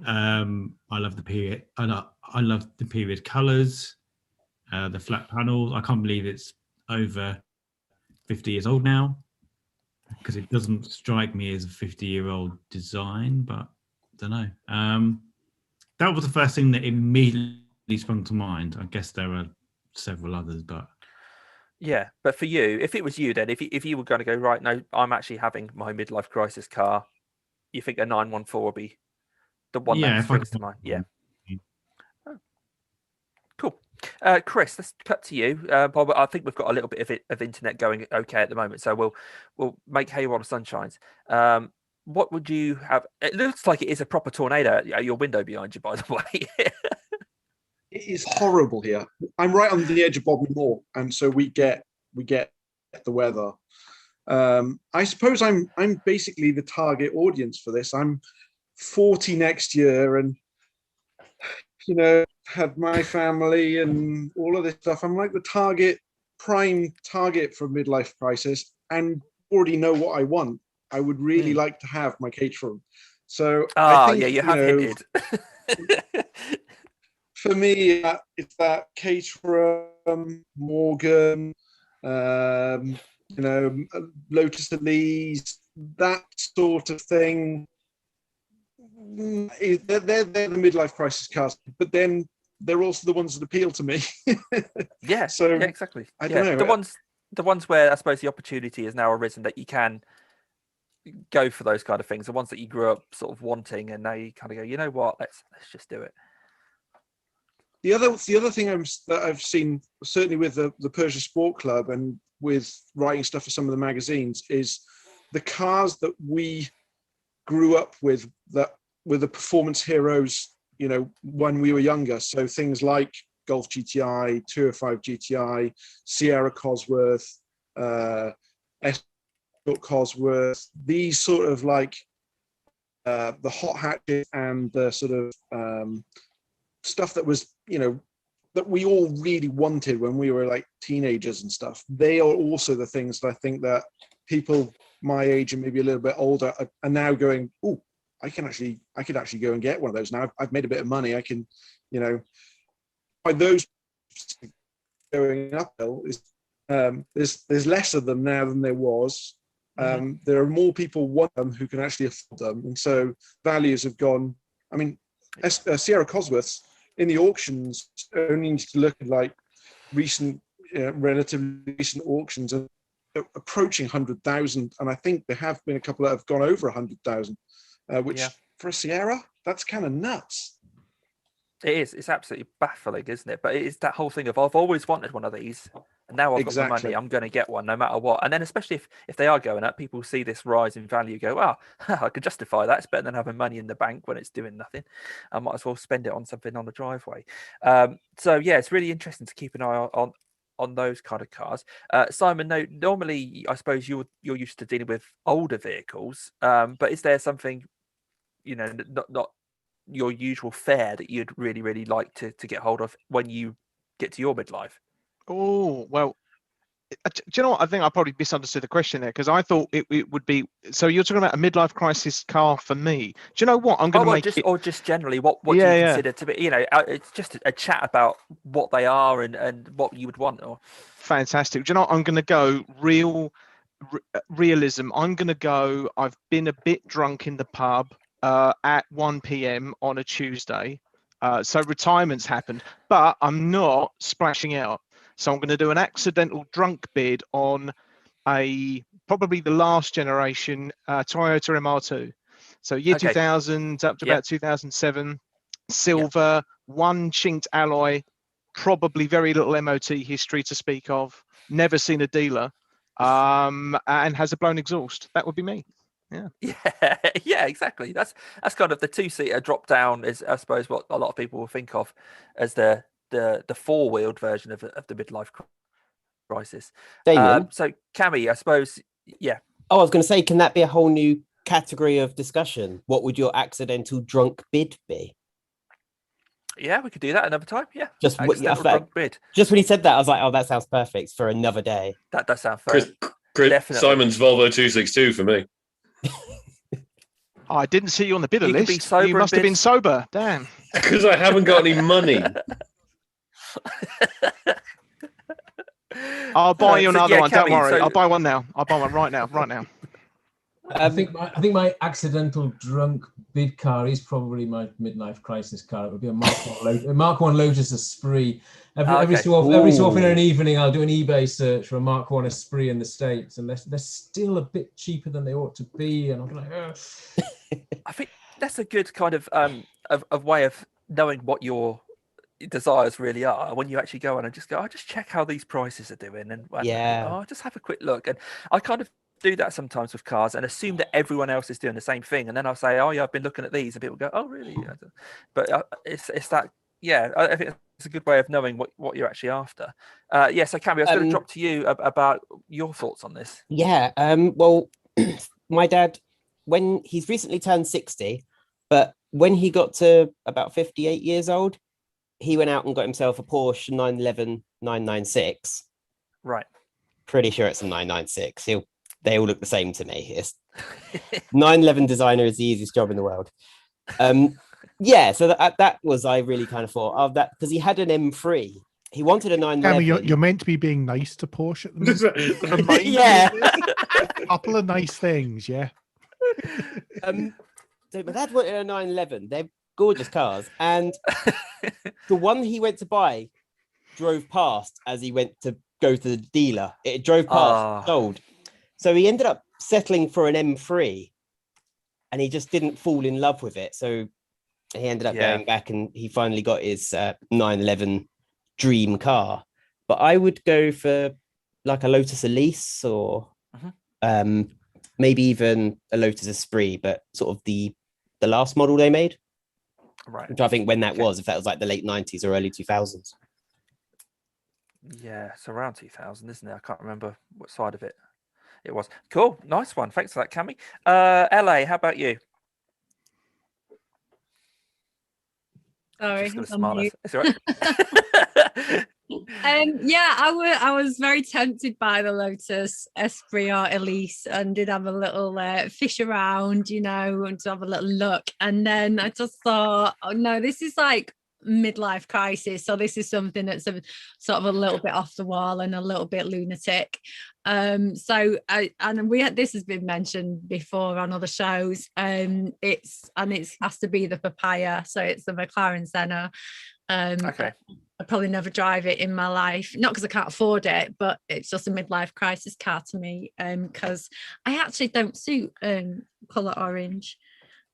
I love the period. I love the period colors. The flat panels. I can't believe it's over 50 years old now, because it doesn't strike me as a 50-year-old design, but I don't know. That was the first thing that immediately sprung to mind. I guess there are several others, but yeah. But for you, if it was you, then if you were going to go, right, no, I'm actually having my midlife crisis car, you think a 914 would be the one that springs to mind? Yeah. Oh. Cool. Chris, let's cut to you. Bob, I think we've got a little bit of internet going okay at the moment, so we'll make hay while the sun shines. What would you have? It looks like it is a proper tornado at your window behind you, by the way. It is horrible here. I'm right on the edge of Bodmin Moor, and so we get the weather. I suppose I'm basically the target audience for this. I'm 40 next year, and had my family and all of this stuff. I'm like the prime target for midlife crisis, and already know what I want. I would really like to have my caterer. So I think, you have hinted. For me, it's that caterer, Morgan, Lotus Elise, that sort of thing. They're the midlife crisis cast, but then they're also the ones that appeal to me. So exactly. I don't know. The ones where I suppose the opportunity has now arisen that you can go for those kind of things. The ones that you grew up sort of wanting, and now you kind of go, you know what? Let's just do it. The other thing that I've seen, certainly with the Persia Sport Club and with writing stuff for some of the magazines, is the cars that we grew up with, that were the performance heroes, when we were younger. So things like Golf GTI, 205 GTI, Sierra Cosworth, Escort Cosworth, these sort of like the hot hatches and the sort of stuff that was, that we all really wanted when we were like teenagers and stuff. They are also the things that I think that people my age and maybe a little bit older are now going, oh, I could actually go and get one of those now. I've made a bit of money. I can, by those going uphill is there's less of them now than there was. There are more people want them who can actually afford them, and so values have gone. I mean, Sierra Cosworths in the auctions only need to look at like recent, relatively recent auctions are approaching 100,000, and I think there have been a couple that have gone over 100,000, which for a Sierra, that's kind of nuts. It is. It's absolutely baffling, isn't it? But it is that whole thing of I've always wanted one of these, and now I've got the money. I'm going to get one no matter what. And then, especially if they are going up, people see this rise in value, go, "Oh, I could justify that. It's better than having money in the bank when it's doing nothing. I might as well spend it on something on the driveway." So yeah, it's really interesting to keep an eye on those kind of cars. Simon, no, normally I suppose you're used to dealing with older vehicles, but is there something, not your usual fare that you'd really like to get hold of when you get to your midlife? Oh, well, do you know what? I think I probably misunderstood the question there, because I thought it would be, so you're talking about a midlife crisis car for me. Do you know what? I'm going to make it... Or just generally, what do you consider to be, it's just a chat about what they are and what you would want. Or Fantastic. Do you know what? I'm going to go realism. I'm going to go, I've been a bit drunk in the pub at 1 p.m. on a Tuesday. So retirement's happened, but I'm not splashing out. So I'm going to do an accidental drunk bid on probably the last generation Toyota MR2. So year 2000 up to about 2007, silver, one chinked alloy, probably very little MOT history to speak of, never seen a dealer, and has a blown exhaust. That would be me. Yeah, exactly. That's kind of the two-seater drop down is, I suppose, what a lot of people will think of as the four-wheeled version of the midlife crisis. So Cammy, I suppose, yeah. Oh, I was going to say, can that be a whole new category of discussion? What would your accidental drunk bid be? Yeah, we could do that another time. Yeah, just drunk bid. Just when he said that, I was like, oh, that sounds perfect for another day. That does sound fair. Simon's Volvo 262 for me. Oh, I didn't see you on the bidder list. You must have been sober. Damn. Because I haven't got any money. I'll buy you another one. Don't worry. I'll buy one now. I'll buy one right now. I think my accidental drunk bid car is probably my midlife crisis car. It would be a Mark 1 Lotus Esprit. Every so often in an evening, I'll do an eBay search for a Mark 1 Esprit in the States, and they're still a bit cheaper than they ought to be. And I'm like, I think that's a good kind of way of knowing what your desires really are when you actually go on and just go, I just check how these prices are doing, and just have a quick look. And I kind of do that sometimes with cars and assume that everyone else is doing the same thing, and then I'll say, oh yeah, I've been looking at these, and people go, oh really? But it's that, I think it's a good way of knowing what you're actually after. So Cammy, I was going to drop to you about your thoughts on this. Well, my dad, when he's recently turned 60, but when he got to about 58 years old, he went out and got himself a Porsche 911 996. Right. Pretty sure it's a 996. They all look the same to me. It's 911 designer is the easiest job in the world. Yeah, so that was, I really kind of thought of that, because he had an M3. He wanted a 911. You're meant to be being nice to Porsche at the moment. Yeah. A couple of nice things, yeah. So my dad wanted a 911. They're gorgeous cars. And the one he went to buy drove past as he went to go to the dealer. It drove past, sold. So he ended up settling for an M3, and he just didn't fall in love with it. So he ended up going back, and he finally got his 911 dream car. But I would go for like a Lotus Elise, or maybe even a Lotus Esprit, but sort of the last model they made. Right. Which I think when that was, if that was like the late 90s or early 2000s. Yeah, it's around 2000, isn't it? I can't remember what side of it was. Cool. Nice one. Thanks for that, Cammy. LA, how about you? Sorry. Just gonna smile. It's all right. Yeah, I was very tempted by the Lotus Esprit or Elise, and did have a little fish around, and to have a little look. And then I just thought, oh no, this is like midlife crisis. So this is something that's sort of a little bit off the wall and a little bit lunatic. This has been mentioned before on other shows. It has to be the Papaya. So it's the McLaren Senna. Okay. I probably never drive it in my life, not because I can't afford it, but it's just a midlife crisis car to me, because I actually don't suit colour orange.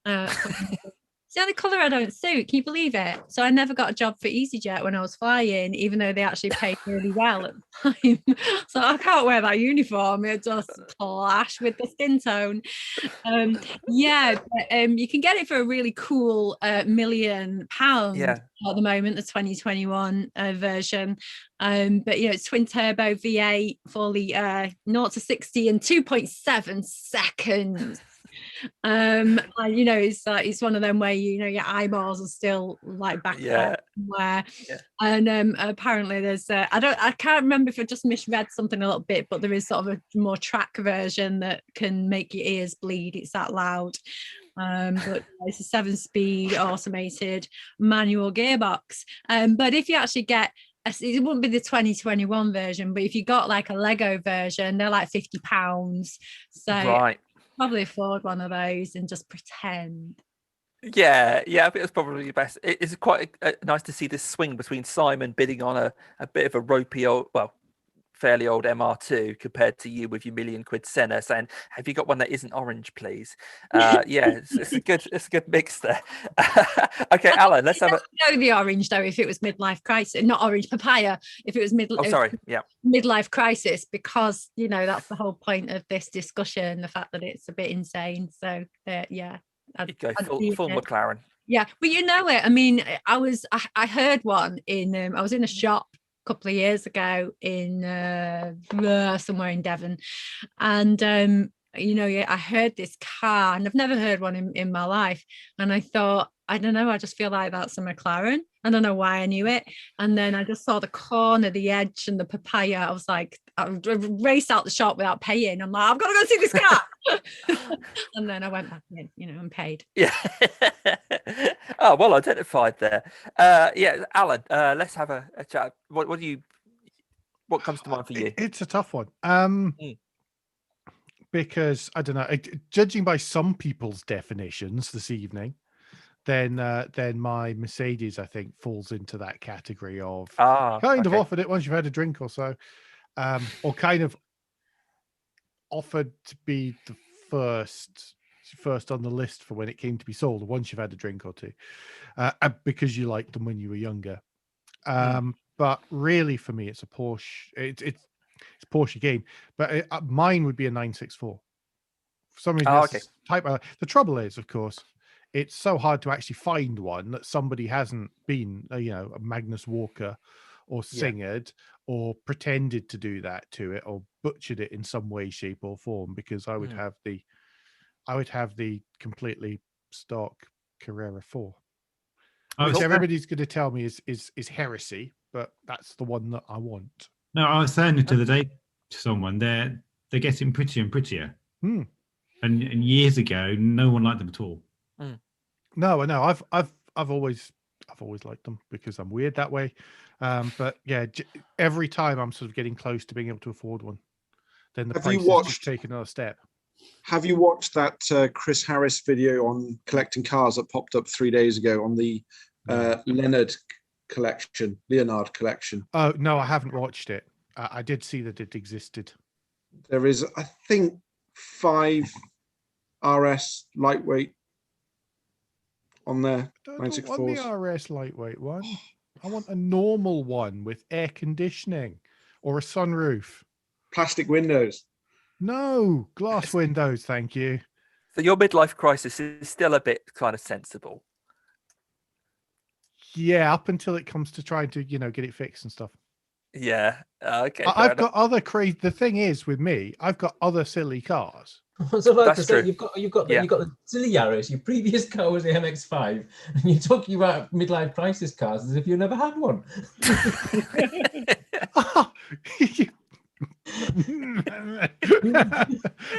It's the only colour I don't suit. Can you believe it? So I never got a job for EasyJet when I was flying, even though they actually paid really well at the time. So I can't wear that uniform. It just clash with the skin tone. You can get it for a really cool £1 million at the moment, the 2021 version. But it's twin turbo V8, 4 litre, 0 to 60 in 2.7 seconds. It's one of them where your eyeballs are still like back there somewhere. And apparently there's I can't remember if I just misread something a little bit, but there is sort of a more track version that can make your ears bleed. It's that loud. But it's a 7-speed automated manual gearbox. But if you actually get it wouldn't be the 2021 version, but if you got like a Lego version, they're like £50. So right. Probably afford one of those and just pretend. Yeah, I think it's probably the best. It's quite nice to see this swing between Simon bidding on a bit of a ropey fairly old MR2 compared to you with your £1 million Senna saying, "Have you got one that isn't orange, please?" It's a good mix there. Okay, Alan, let's have go the orange though. If it was midlife crisis, not orange, Papaya. If it was midlife crisis, because that's the whole point of this discussion, the fact that it's a bit insane. So I'd go full McLaren. Yeah, but it. I mean, I heard one in I was in a shop a couple of years ago in somewhere in Devon, and I heard this car, and I've never heard one in my life, and I thought, I don't know, I just feel like that's a McLaren. I don't know why I knew it. And then I just saw the corner, the edge, and the Papaya. I was like, I raced out the shop without paying. I'm like, I've got to go see this car. And then I went back in, and paid. Yeah. Oh, well identified there. Alan, let's have a chat. What comes to mind for you? It's a tough one. Because I don't know, judging by some people's definitions this evening, then my Mercedes, I think, falls into that category of of offered it once you've had a drink or so, or kind of offered to be the first on the list for when it came to be sold once you've had a drink or two, because you liked them when you were younger. But really, for me, it's a Porsche. It's Porsche game, but mine would be a 964. For some reason, the trouble is, of course, it's so hard to actually find one that somebody hasn't been, a Magnus Walker or Singed or pretended to do that to it or butchered it in some way, shape, or form. Because I would have the completely stock Carrera 4. I Which was- everybody's going to tell me is heresy, but that's the one that I want. No, I was saying it the other day to someone. They're getting prettier and prettier. Hmm. And years ago, no one liked them at all. No, I know. I've always liked them because I'm weird that way. But yeah, every time I'm sort of getting close to being able to afford one, then the Have price you has watched- just taken another step. Have you watched that Chris Harris video on collecting cars that popped up 3 days ago on the Leonard collection? Oh no, I haven't watched it. I did see that it existed. There is, I think, 5 RS lightweight on there. I don't want the 964s. RS lightweight one. I want a normal one with air conditioning or a sunroof. Plastic windows. No, glass windows, thank you. So your midlife crisis is still a bit kind of sensible. Yeah, up until it comes to trying to, get it fixed and stuff. Yeah. Okay. I've got other crazy. The thing is, with me, I've got other silly cars. So like That's to say, true. you've got the silly Yaris. Your previous car was the MX-5, and you're talking about midlife crisis cars as if you never had one.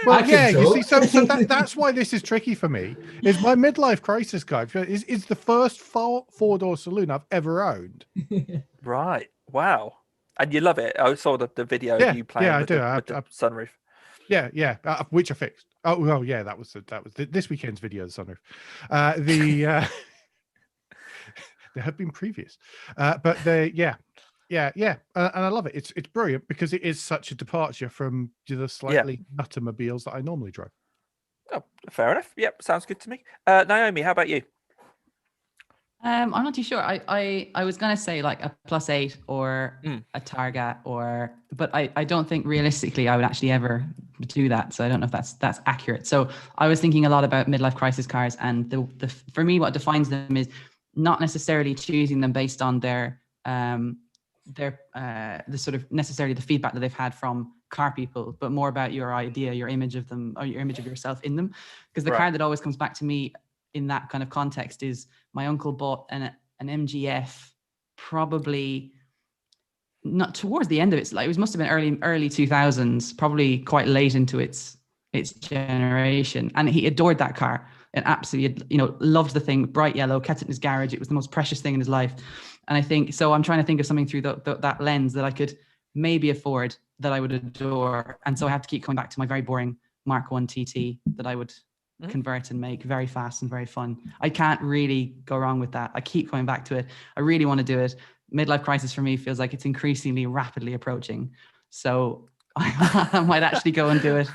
Well, yeah, you see, so that's why this is tricky for me. Is my midlife crisis car is the first four-door saloon I've ever owned. Right. Wow. And you love it. I saw the video Yeah, of you playing yeah, I with do. the sunroof. Yeah, which I fixed. Oh, well, yeah, that was this weekend's video of the sunroof. There have been previous, but and I love it. It's brilliant because it is such a departure from the slightly nuttermobiles that I normally drive. Oh, fair enough. Yep, sounds good to me. Naomi, how about you? I'm not too sure. I was gonna say like a +8 or a Targa but I don't think realistically I would actually ever do that. So I don't know if that's accurate. So I was thinking a lot about midlife crisis cars, and the for me what defines them is not necessarily choosing them based on their the sort of necessarily the feedback that they've had from car people, but more about your idea, your image of them, or your image of yourself in them. Because the car that always comes back to me in that kind of context is my uncle bought an MGF, probably not towards the end of it. Like it must have been early 2000s, probably quite late into its generation, and he adored that car and absolutely, loved the thing. Bright yellow, kept it in his garage. It was the most precious thing in his life. And I think so. I'm trying to think of something through that lens that I could maybe afford, that I would adore, and so I have to keep coming back to my very boring Mark 1 TT that I would convert and make very fast and very fun. I can't really go wrong with that. I keep coming back to it. I really want to do it. Midlife crisis for me feels like it's increasingly rapidly approaching. So I might actually go and do it.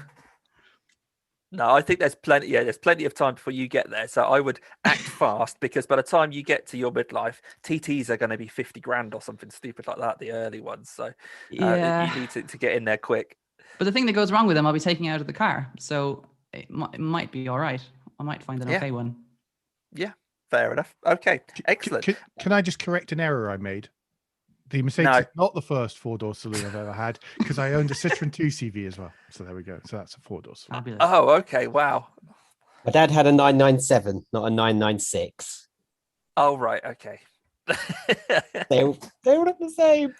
No, I think there's plenty. Yeah, there's plenty of time before you get there. So I would act fast, because by the time you get to your midlife, TTs are going to be 50 grand or something stupid like that, the early ones. So you need to get in there quick. But the thing that goes wrong with them, I'll be taking out of the car. So it might be all right. I might find an okay one. Yeah, fair enough. Okay, excellent. Can I just correct an error I made? The Mercedes is not the first four-door saloon I've ever had, because I owned a Citroen 2CV as well. So there we go. So that's a four-door saloon. Fabulous. Oh, okay. Wow. My dad had a 997, not a 996. Oh, right. Okay. They all look the same.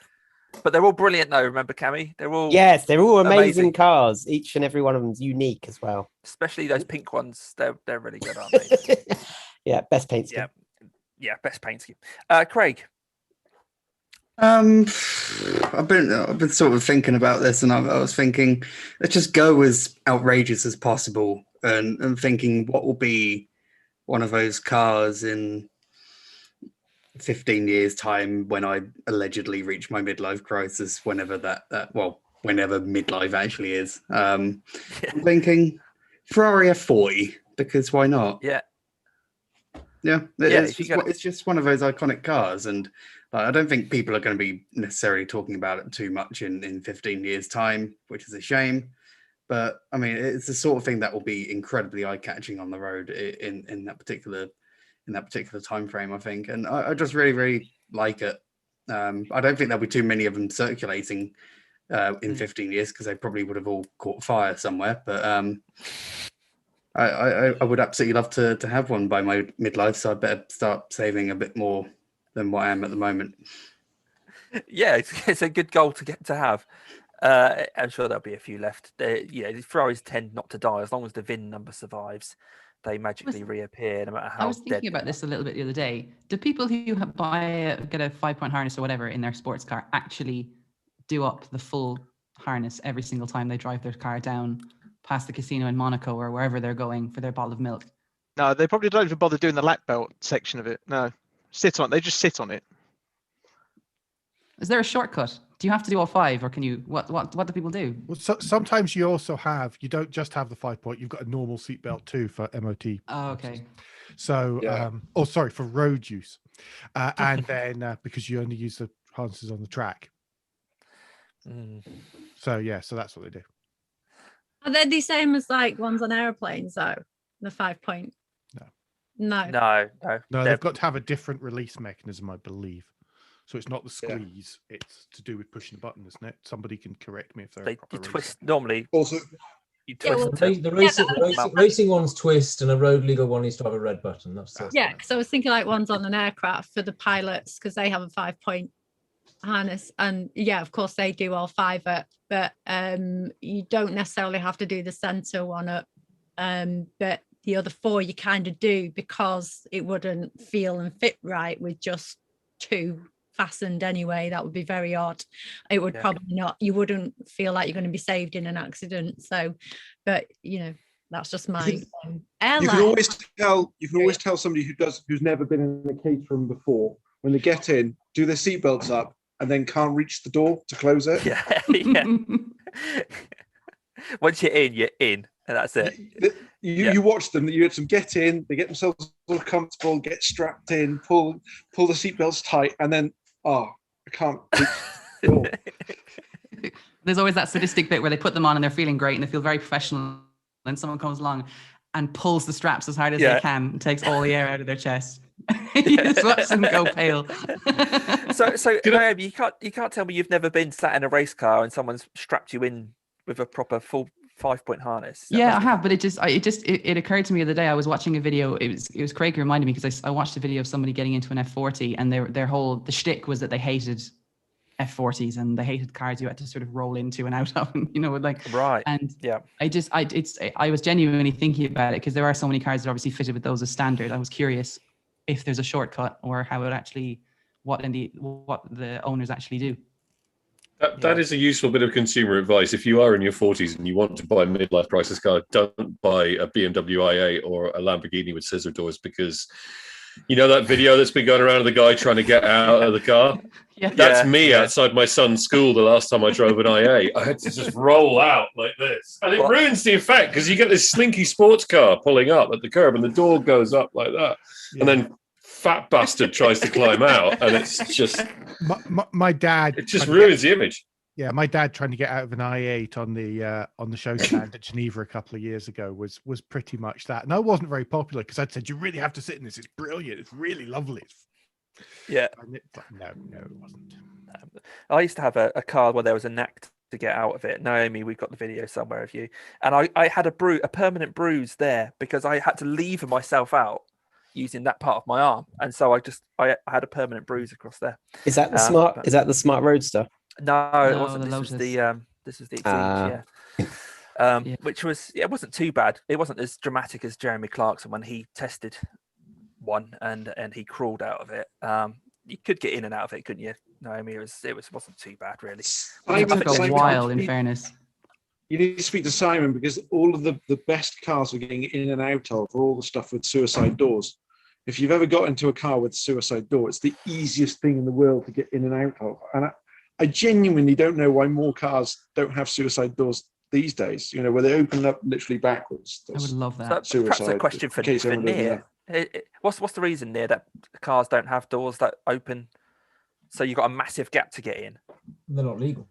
But they're all brilliant, though. Remember, Cammy? They're all they're all amazing cars. Each and every one of them's unique as well. Especially those pink ones. They're really good, aren't they? Yeah, best paint scheme. Yeah, best paint scheme. Craig. I've been sort of thinking about this, and I was thinking, let's just go as outrageous as possible, and thinking what will be one of those cars in 15 years' time when I allegedly reach my midlife crisis, whenever whenever midlife actually is. I'm thinking Ferrari F40, because why not? Yeah. It's just one of those iconic cars, and I don't think people are going to be necessarily talking about it too much in 15 years' time, which is a shame. But I mean, it's the sort of thing that will be incredibly eye-catching on the road in that particular time frame, I think. And I just really, really like it. I don't think there'll be too many of them circulating in 15 years, because they probably would have all caught fire somewhere. But I would absolutely love to have one by my midlife, so I better start saving a bit more than what I am at the moment. Yeah, it's a good goal to have. I'm sure there'll be a few left. Ferraris tend not to die as long as the VIN number survives. They magically reappear no matter how. I was thinking about this a little bit the other day. Do people who get a 5-point harness or whatever in their sports car actually do up the full harness every single time they drive their car down past the casino in Monaco or wherever they're going for their bottle of milk? No, they probably don't even bother doing the lap belt section of it. No, they just sit on it. Is there a shortcut? Do you have to do all 5, or can you? What do people do? Well, sometimes you also you don't just have the 5-point. You've got a normal seatbelt too for MOT. Oh, okay. So, for road use, and then because you only use the harnesses on the track. So so that's what they do. Are they the same as like ones on airplanes though? The 5-point? No. They've got to have a different release mechanism, I believe. So it's not the squeeze; it's to do with pushing the button, isn't it? Somebody can correct me if they're. You twist normally. Also, you twist the racing ones twist, and a road legal one needs to have a red button. That's because I was thinking like ones on an aircraft for the pilots because they have a 5-point harness, and of course they do all 5 up, but you don't necessarily have to do the center one up, but the other 4 you kind of do because it wouldn't feel and fit right with just 2 fastened anyway. That would be very odd. It would probably not, you wouldn't feel like you're going to be saved in an accident. So, but that's just my you can always tell somebody who's never been in a catering before, when they get in, do their seatbelts up and then can't reach the door to close it. Once you're in, and that's it. You watch them, you get them get in, they get themselves all comfortable, get strapped in, pull the seatbelts tight, and then I can't reach the door. There's always that sadistic bit where they put them on and they're feeling great and they feel very professional, and then someone comes along and pulls the straps as hard as they can and takes all the air out of their chest. You just watch them go pale. So Naomi, you can't tell me you've never been sat in a race car and someone's strapped you in with a proper full 5-point harness. I have, but it occurred to me the other day. I was watching a video. It was Craig who reminded me, because I watched a video of somebody getting into an F40, and their whole shtick was that they hated F40s and they hated cars you had to sort of roll into and out of, right. And I was genuinely thinking about it because there are so many cars that are obviously fitted with those as standard. I was curious if there's a shortcut or how it actually what the owners actually do. That is a useful bit of consumer advice. If you are in your 40s and you want to buy a midlife crisis car, don't buy a BMW i8 or a Lamborghini with scissor doors, because you know that video that's been going around of the guy trying to get out of the car? That's me outside my son's school the last time I drove an i8. I had to just roll out like this. And it ruins the effect because you get this slinky sports car pulling up at the curb and the door goes up like that. And then fat bastard tries to climb out, and it's just my dad. It just ruins the image. Yeah, my dad trying to get out of an i8 on the show stand at Geneva a couple of years ago was pretty much that. And I wasn't very popular because I'd said, you really have to sit in this. It's brilliant. It's really lovely. Yeah. No, it wasn't. I used to have a car where there was a knack to get out of it. Naomi, we've got the video somewhere of you. And I had a permanent bruise there because I had to lever myself out using that part of my arm, and so I had a permanent bruise across there. Is that the smart Roadster? No, it wasn't. This was the Exige, which was it wasn't too bad. It wasn't as dramatic as Jeremy Clarkson when he tested one and he crawled out of it. You could get in and out of it, couldn't you, Naomi? It wasn't too bad, really. It took a while, in fairness. You need to speak to Simon, because all of the best cars we're getting in and out of are all the stuff with suicide doors. If you've ever got into a car with a suicide door, it's the easiest thing in the world to get in and out of. And I genuinely don't know why more cars don't have suicide doors these days, where they open up literally backwards. I would love that. So perhaps a question for Near. What's the reason, Near, that cars don't have doors that open so you've got a massive gap to get in? They're not legal.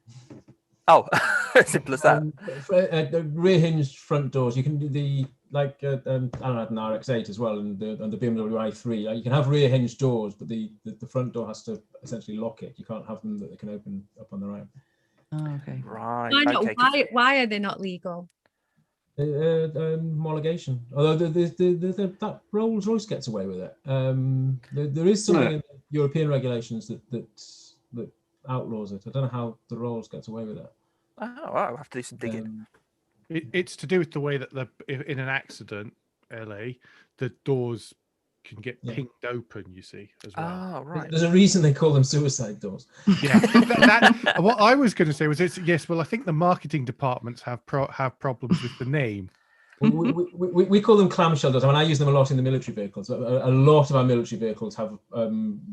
Oh, simple as that. The rear hinged front doors, you can do I had an RX-8 as well, and the BMW i3. You can have rear hinged doors, but the front door has to essentially lock it. You can't have them that they can open up on their own. Oh, okay. Right. Why are they not legal? Homologation. Although that Rolls Royce gets away with it. There is something in the European regulations that outlaws it. I don't know how the Rolls gets away with it. Oh, I'll have to do some digging. It's to do with the way that in an accident, LA, the doors can get pinged open, you see, as well. Oh, right. There's a reason they call them suicide doors. Yeah. What I was going to say was, yes, well, I think the marketing departments have problems with the name. We call them clamshell doors. I mean, I use them a lot in the military vehicles. A lot of our military vehicles have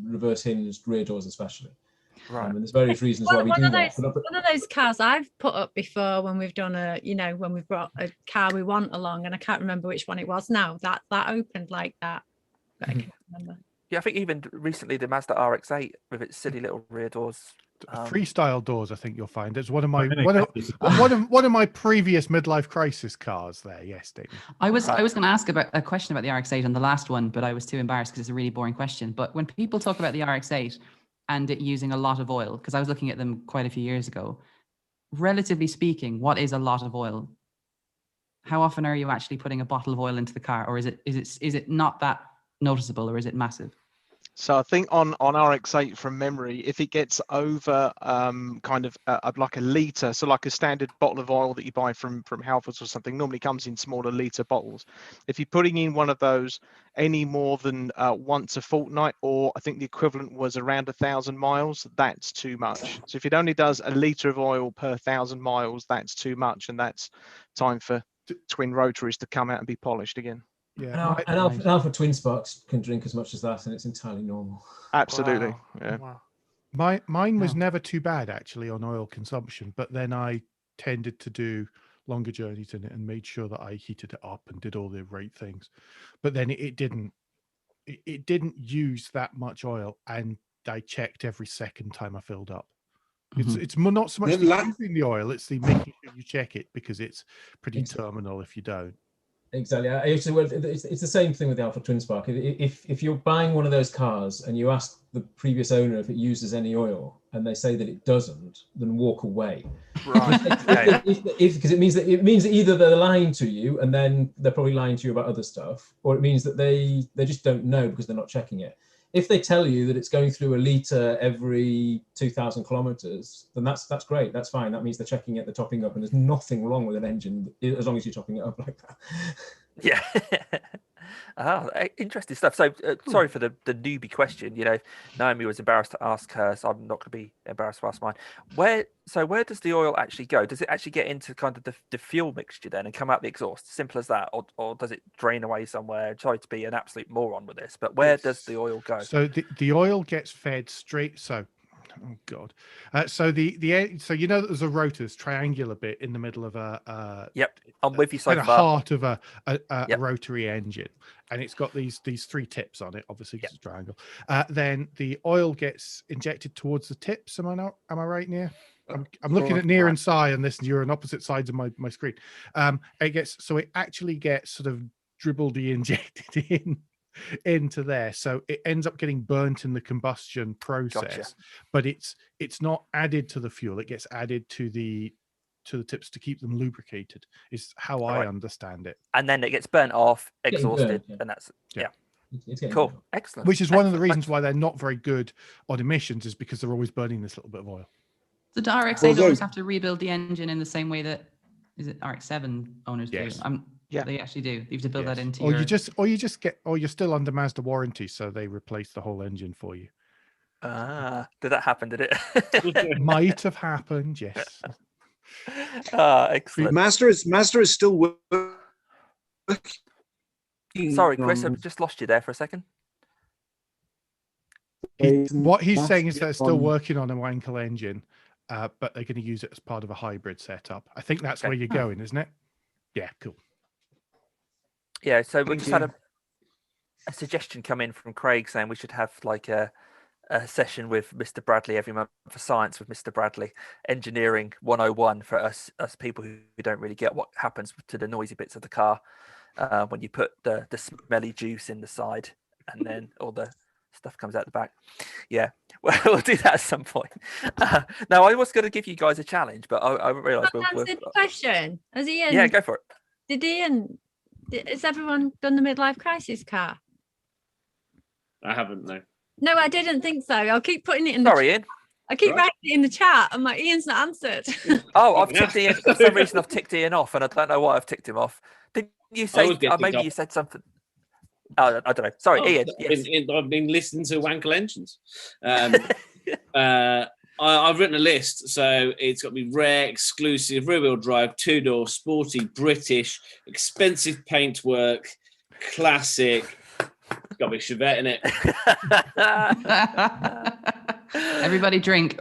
reverse hinged rear doors, especially. Right. And there's various reasons why we do that. One of those cars I've put up before when we've done when we've brought a car we want along, and I can't remember which one it was now. That opened like that. But I can't remember. Yeah, I think even recently the Mazda RX-8 with its silly little rear doors. Freestyle doors, I think you'll find. It's one of my one of my previous midlife crisis cars. There, yes, Dave. I was going to ask about a question about the RX-8 on the last one, but I was too embarrassed because it's a really boring question. But when people talk about the RX-8 and it using a lot of oil, because I was looking at them quite a few years ago, relatively speaking, what is a lot of oil? How often are you actually putting a bottle of oil into the car, or is it not that noticeable, or is it massive? So I think on RX-8 from memory, if it gets over like a litre, so like a standard bottle of oil that you buy from Halfords or something, normally comes in smaller litre bottles. If you're putting in one of those any more than once a fortnight, or I think the equivalent was around 1,000 miles, that's too much. So if it only does a litre of oil per 1,000 miles, that's too much, and that's time for twin rotaries to come out and be polished again. Yeah, and Alpha Twin Sparks can drink as much as that, and it's entirely normal. Absolutely. Wow. Yeah. Wow. Mine was never too bad actually on oil consumption, but then I tended to do longer journeys in it and made sure that I heated it up and did all the right things. But then it didn't use that much oil, and I checked every second time I filled up. It's not so much using the oil; it's the making sure you check it, because it's pretty terminal if you don't. Exactly. It's the same thing with the Alpha Twin Spark. If you're buying one of those cars and you ask the previous owner if it uses any oil and they say that it doesn't, then walk away. Right. Because it means that either they're lying to you, and then they're probably lying to you about other stuff, or it means that they just don't know because they're not checking it. If they tell you that it's going through a litre every 2,000 kilometers, then that's great. That's fine. That means they're checking it, they're topping up, and there's nothing wrong with an engine as long as you're topping it up like that. Yeah. Interesting stuff. So sorry for the newbie question. Naomi was embarrassed to ask her, so I'm not going to be embarrassed to ask mine. Where does the oil actually go? Does it actually get into kind of the fuel mixture then and come out the exhaust? Simple as that, or does it drain away somewhere? Sorry to be an absolute moron with this, but where does the oil go? So the oil gets fed straight. So, oh god. So so that there's a rotor's triangular bit in the middle of a Yep, I'm with you so far. Heart of a rotary engine, and it's got these three tips on it, obviously because it's a triangle. Then the oil gets injected towards the tips. Am I right, Near? I'm looking at Near and Si, and this, you're on opposite sides of my screen. It actually gets sort of dribbled injected into there, so it ends up getting burnt in the combustion process. Gotcha. But it's not added to the fuel; it gets added to the tips to keep them lubricated. Is how I understand it. And then it gets burnt off, exhausted, and that's It's cool, burnt. Excellent. Which is one of the reasons why they're not very good on emissions, is because they're always burning this little bit of oil. So the RX-8 owners have to rebuild the engine in the same way that RX-7 owners do. Yeah, they actually do. You have to build that into. You're still under Mazda warranty, so they replace the whole engine for you. Did that happen? Did it? Might have happened, yes. Excellent. Mazda is still working. Sorry, Chris, I've just lost you there for a second. What he's saying is they're still working on a Wankel engine, but they're going to use it as part of a hybrid setup. I think that's where you're going, isn't it? Yeah, cool. Yeah, so we just had a suggestion come in from Craig saying we should have like a session with Mr. Bradley every month for science with Mr. Bradley, engineering 101 for us people who don't really get what happens to the noisy bits of the car when you put the smelly juice in the side and then all the stuff comes out the back. Yeah, well, we'll do that at some point. Now, I was going to give you guys a challenge, but I realised Answered the question. Has he? Yeah, go for it. Did Ian? Has everyone done the midlife crisis car? I haven't, no. No, I didn't think so. I'll keep putting it in. Sorry, Ian. I keep writing it in the chat. I'm like, Ian's not answered. Oh, I've ticked Ian for some reason. I've ticked Ian off, and I don't know why I've ticked him off. Did you say? Maybe you said something. Oh, I don't know. Sorry, Ian. Yes. I've been listening to Wankel Engines. I've written a list, so it's got to be rare, exclusive, rear-wheel drive, two-door, sporty, British, expensive paintwork, classic. Got to be Chevette in it. Everybody drink.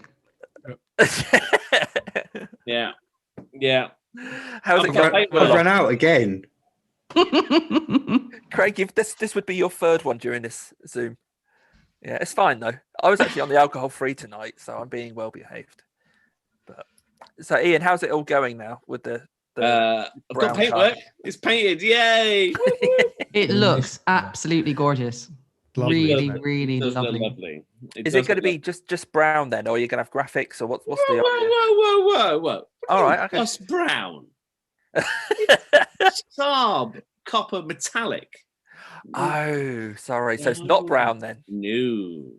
Yeah. How's it going? I've run out again. Craig, if this would be your third one during this Zoom. Yeah, it's fine though. I was actually on the alcohol-free tonight, so I'm being well behaved. But so, Ian, how's it all going now with the I've got paintwork. It's painted. Yay! It looks absolutely gorgeous. Lovely, really lovely. Is it going to be just brown then, or are you going to have graphics, or what's the idea? Whoa! All right, okay. Just brown. Starb copper metallic. Oh, sorry. So it's not brown then? No.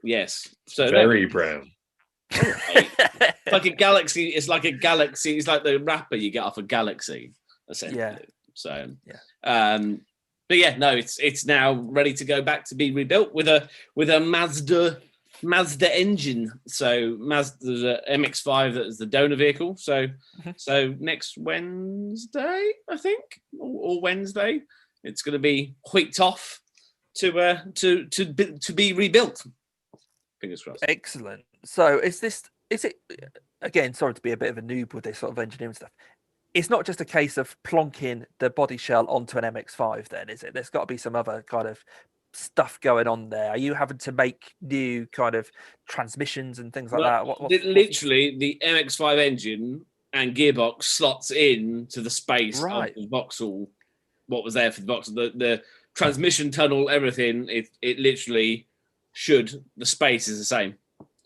Yes. So very brown. Right. Like a galaxy. It's like a galaxy. It's like the wrapper you get off a galaxy, essentially. Yeah. So but yeah, no, it's now ready to go back to be rebuilt with a Mazda engine. So Mazda's MX-5 that is the donor vehicle. So next Wednesday, I think, or Wednesday, it's going to be whipped off to be rebuilt. Fingers crossed. Excellent. So is it again? Sorry to be a bit of a noob with this sort of engineering stuff. It's not just a case of plonking the body shell onto an MX-5, then, is it? There's got to be some other kind of stuff going on there. Are you having to make new kind of transmissions and things like that? Literally, the MX-5 engine and gearbox slots in to the space of the Vauxhall. What was there for the Vauxhall? The transmission tunnel, everything. It literally should. The space is the same.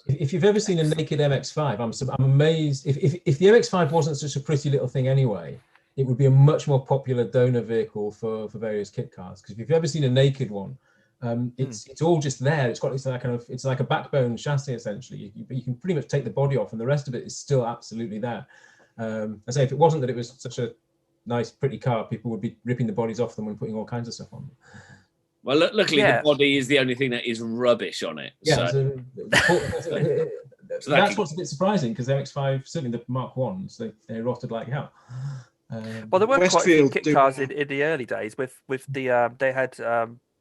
If you've ever seen a naked MX-5, I'm amazed. If the MX-5 wasn't such a pretty little thing anyway, it would be a much more popular donor vehicle for various kit cars. Because if you've ever seen a naked one, it's all just there. It's like a backbone chassis essentially. You can pretty much take the body off, and the rest of it is still absolutely there. I say if it wasn't that it was such a nice, pretty car, people would be ripping the bodies off them and putting all kinds of stuff on them. Well, luckily the body is the only thing that is rubbish on it. Yeah, so that's what's a bit surprising, because the MX-5, certainly the Mark 1s, they rotted like hell. Well, there were quite a few kit cars in the early days with the they had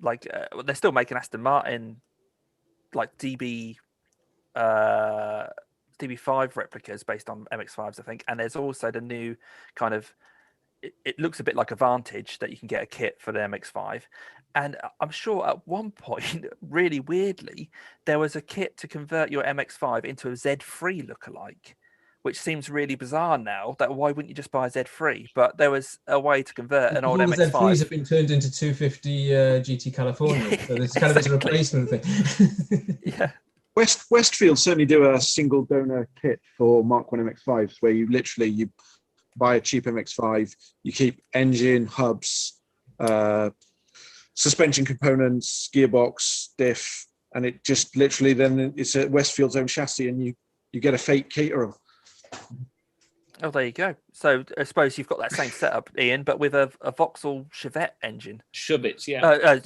they're still making Aston Martin like DB5 replicas based on MX-5s, I think, and there's also the new kind of it looks a bit like a Vantage that you can get a kit for the MX-5. And I'm sure at one point, really weirdly, there was a kit to convert your MX-5 into a Z3 lookalike, which seems really bizarre now. That why wouldn't you just buy a Z3? But there was a way to convert an old MX-5. All the Z3s have been turned into 250 GT California, so there's kind of a replacement thing. Yeah. Westfield certainly do a single donor kit for Mark 1 MX-5s, where you buy a cheap MX-5, you keep engine, hubs, suspension components, gearbox, diff, and it just literally then it's a Westfield's own chassis, and you get a fake caterer. Oh, there you go. So I suppose you've got that same setup, Ian, but with a Vauxhall Chevette engine. Chevette, yeah.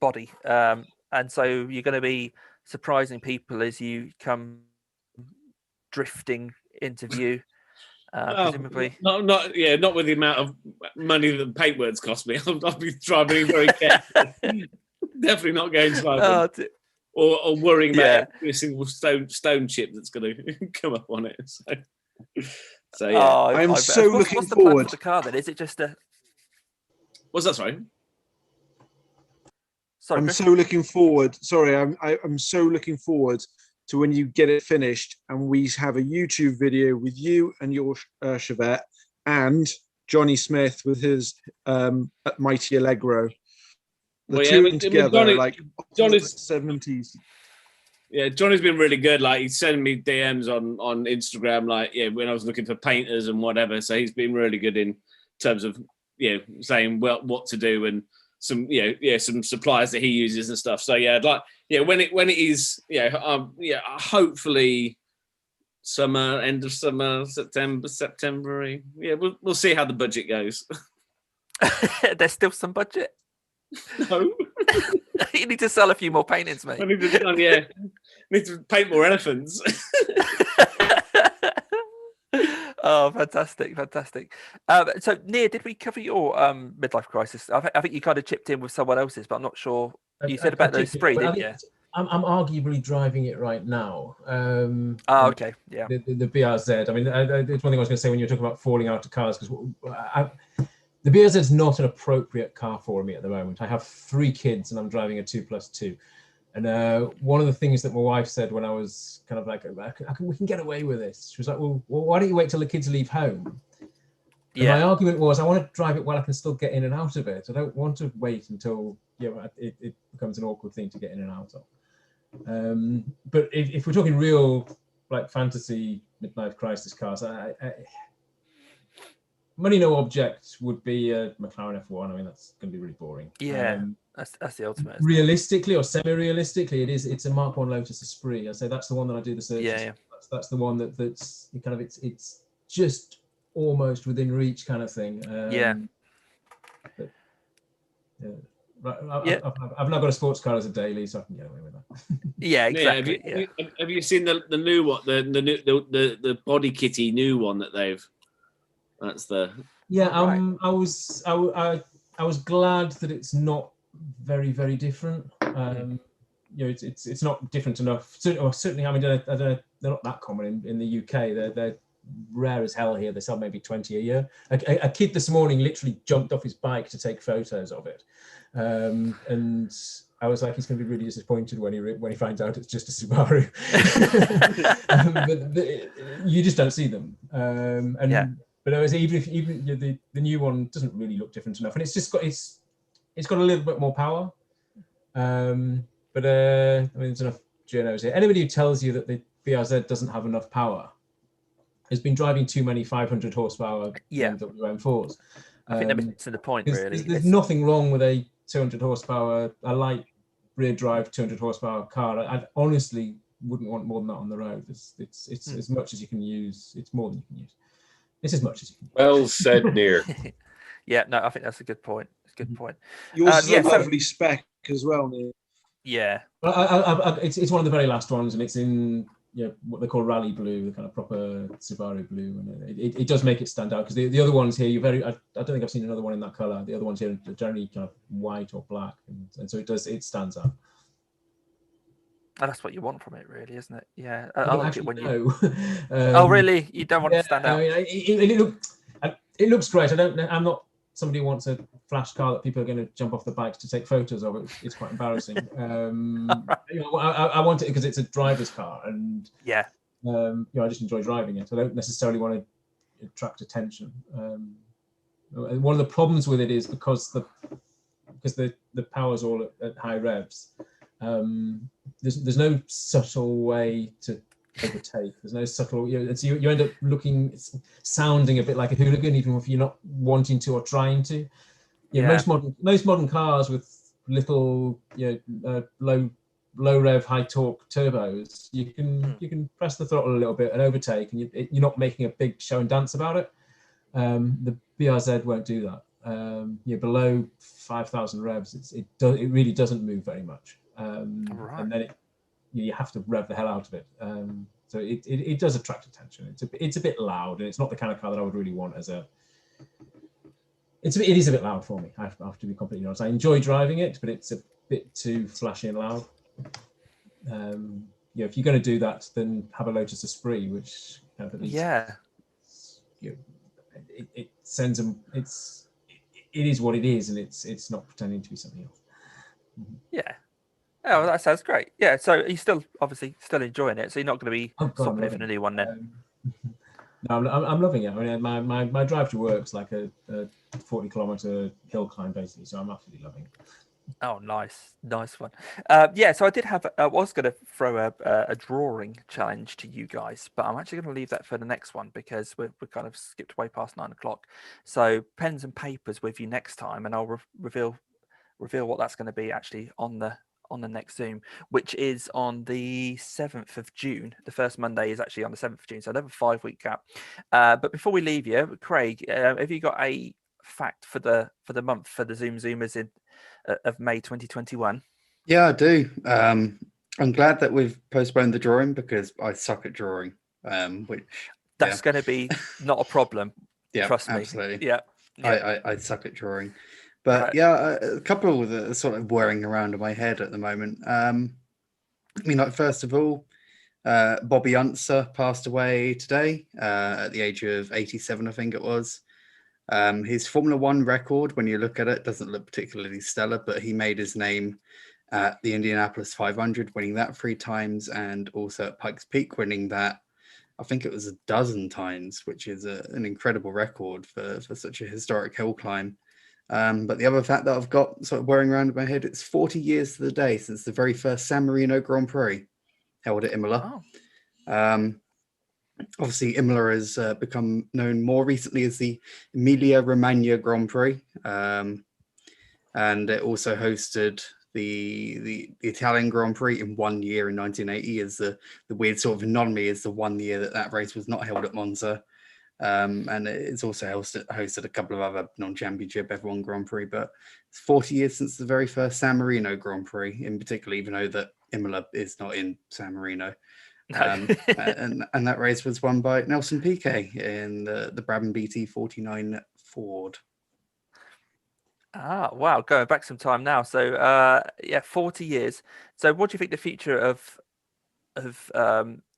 Body. And so you're going to be surprising people as you come drifting into view. Presumably, not with the amount of money that paintworks cost me. I'll be driving very carefully. Definitely not going to or worrying about every single stone chip that's going to come up on it. So yeah, I'm so looking what's the forward. plan for the car then? Is it just a? What's that? Sorry. I'm so looking forward. Sorry, I'm so looking forward to when you get it finished and we have a YouTube video with you and your Chevette and Johnny Smith with his Mighty Allegro. The two together, like Johnny's 70s. Yeah, Johnny's been really good. Like he's sending me DMs on Instagram, like when I was looking for painters and whatever. So he's been really good in terms of saying what to do and some some suppliers that he uses and stuff. So I'd like when it is hopefully summer, end of summer, September. Yeah, we'll see how the budget goes. There's still some budget. No. You need to sell a few more paintings, mate. I need to paint more elephants. Oh, fantastic. So, Nia, did we cover your midlife crisis? I think you kind of chipped in with someone else's, but I'm not sure. You said about those spree, didn't you? I'm arguably driving it right now. Okay, yeah. The BRZ. I mean, it's one thing I was going to say when you were talking about falling out of cars, because the BRZ is not an appropriate car for me at the moment. I have 3 kids and I'm driving a 2+2. And one of the things that my wife said when I was kind of like, we can get away with this. She was like, well, why don't you wait till the kids leave home? And my argument was, I want to drive it while I can still get in and out of it. I don't want to wait until it becomes an awkward thing to get in and out of. But if we're talking real like fantasy midlife crisis cars, money no object would be a McLaren F1. I mean, that's going to be really boring. Yeah, that's the ultimate. Realistically or semi-realistically, it's a Mark 1 Lotus Esprit. I say that's the one that I do the searches. Yeah. That's the one that's kind of it's just almost within reach kind of thing. I've not got a sports car as a daily, so I can get away with that. Yeah, exactly. Have you seen the new one, the body kitty new one that they've? That's the I was glad that it's not very, very different. It's not different enough. Certainly, I mean, they're not that common in the UK. They're rare as hell here. They sell maybe 20 a year. A kid this morning literally jumped off his bike to take photos of it, and I was like, he's going to be really disappointed when he finds out it's just a Subaru. but you just don't see them. But even the new one doesn't really look different enough, and it's just got it's got a little bit more power. I mean, there's enough journos here. Anybody who tells you that the BRZ doesn't have enough power has been driving too many 500 horsepower WM4s. I think they're missing the point, really. There's nothing wrong with a 200 horsepower, a light rear drive 200 horsepower car. I honestly wouldn't want more than that on the road. It's as much as you can use. It's more than you can use. It's as much as you can use. Well said, Near. Yeah, no, I think that's a good point. It's a good point. Yours is a lovely spec as well, Near. Yeah. It's one of the very last ones, and it's in what they call rally blue, the kind of proper Subaru blue, and it does make it stand out, because the other ones here, I don't think I've seen another one in that color. The other ones here are generally kind of white or black, and so it stands out. And that's what you want from it, really, isn't it? Yeah. I like it when you. Oh, really? You don't want to stand out? I mean, it looks great. I'm not somebody who wants a flash car that people are going to jump off the bikes to take photos of. It's quite embarrassing. I want it because it's a driver's car, and I just enjoy driving it. I don't necessarily want to attract attention. One of the problems with it is because the power's all at high revs. There's no subtle way to overtake. There's no subtle, so you end up sounding a bit like a hooligan, even if you're not wanting to or trying to. Most modern cars with little low rev, high torque turbos, you can press the throttle a little bit and overtake, and you're not making a big show and dance about it. The BRZ won't do that. Below 5,000 revs, it really doesn't move very much. And then you have to rev the hell out of it. So it does attract attention. It's a bit loud, and it's not the kind of car that I would really want as a. It is a bit loud for me. I have to be completely honest. I enjoy driving it, but it's a bit too flashy and loud. If you're going to do that, then have a Lotus Esprit, which at least, it sends them. It is what it is, and it's not pretending to be something else. Yeah. Oh, that sounds great. Yeah, so you're still enjoying it. So you're not going to be swapping it for a new one then. No, I'm loving it. I mean, my drive to work's like a 40-kilometer hill climb basically, so I'm absolutely loving it. Oh, nice one. Yeah, so I did have. I was going to throw a drawing challenge to you guys, but I'm actually going to leave that for the next one because we're kind of skipped way past 9 o'clock. So pens and papers with you next time, and I'll reveal what that's going to be actually on the next Zoom, which is on the 7th of June. The first Monday is actually on the 7th of June, so another 5-week gap. But before we leave you, Craig, have you got a fact for the month for the ZoomZoomers of May 2021? Yeah, I do. I'm glad that we've postponed the drawing because I suck at drawing. Which That's going to be not a problem. Yeah, trust me. absolutely. Yeah. I suck at drawing, but Right. yeah, a couple that are sort of whirring around in my head at the moment. I mean, like first of all, Bobby Unser passed away today at the age of 87, I think it was. His Formula One record, when you look at it, doesn't look particularly stellar, but he made his name at the Indianapolis 500, winning that 3 times, and also at Pikes Peak, winning that, I think it was a dozen times, which is an incredible record for such a historic hill climb. But the other fact that I've got sort of whirring around in my head, it's 40 years to the day since the very first San Marino Grand Prix held at Imola. Oh. Obviously, Imola has become known more recently as the Emilia-Romagna Grand Prix, and it also hosted the Italian Grand Prix in 1 year in 1980 as the weird sort of anomaly is the 1 year that race was not held at Monza. And it's also hosted a couple of other non-championship F1 Grand Prix, but it's 40 years since the very first San Marino Grand Prix in particular, even though that Imola is not in San Marino. No. And that race was won by Nelson Piquet in the Brabham BT 49 Ford. Ah, wow, going back some time now. So yeah, 40 years. So what do you think the future of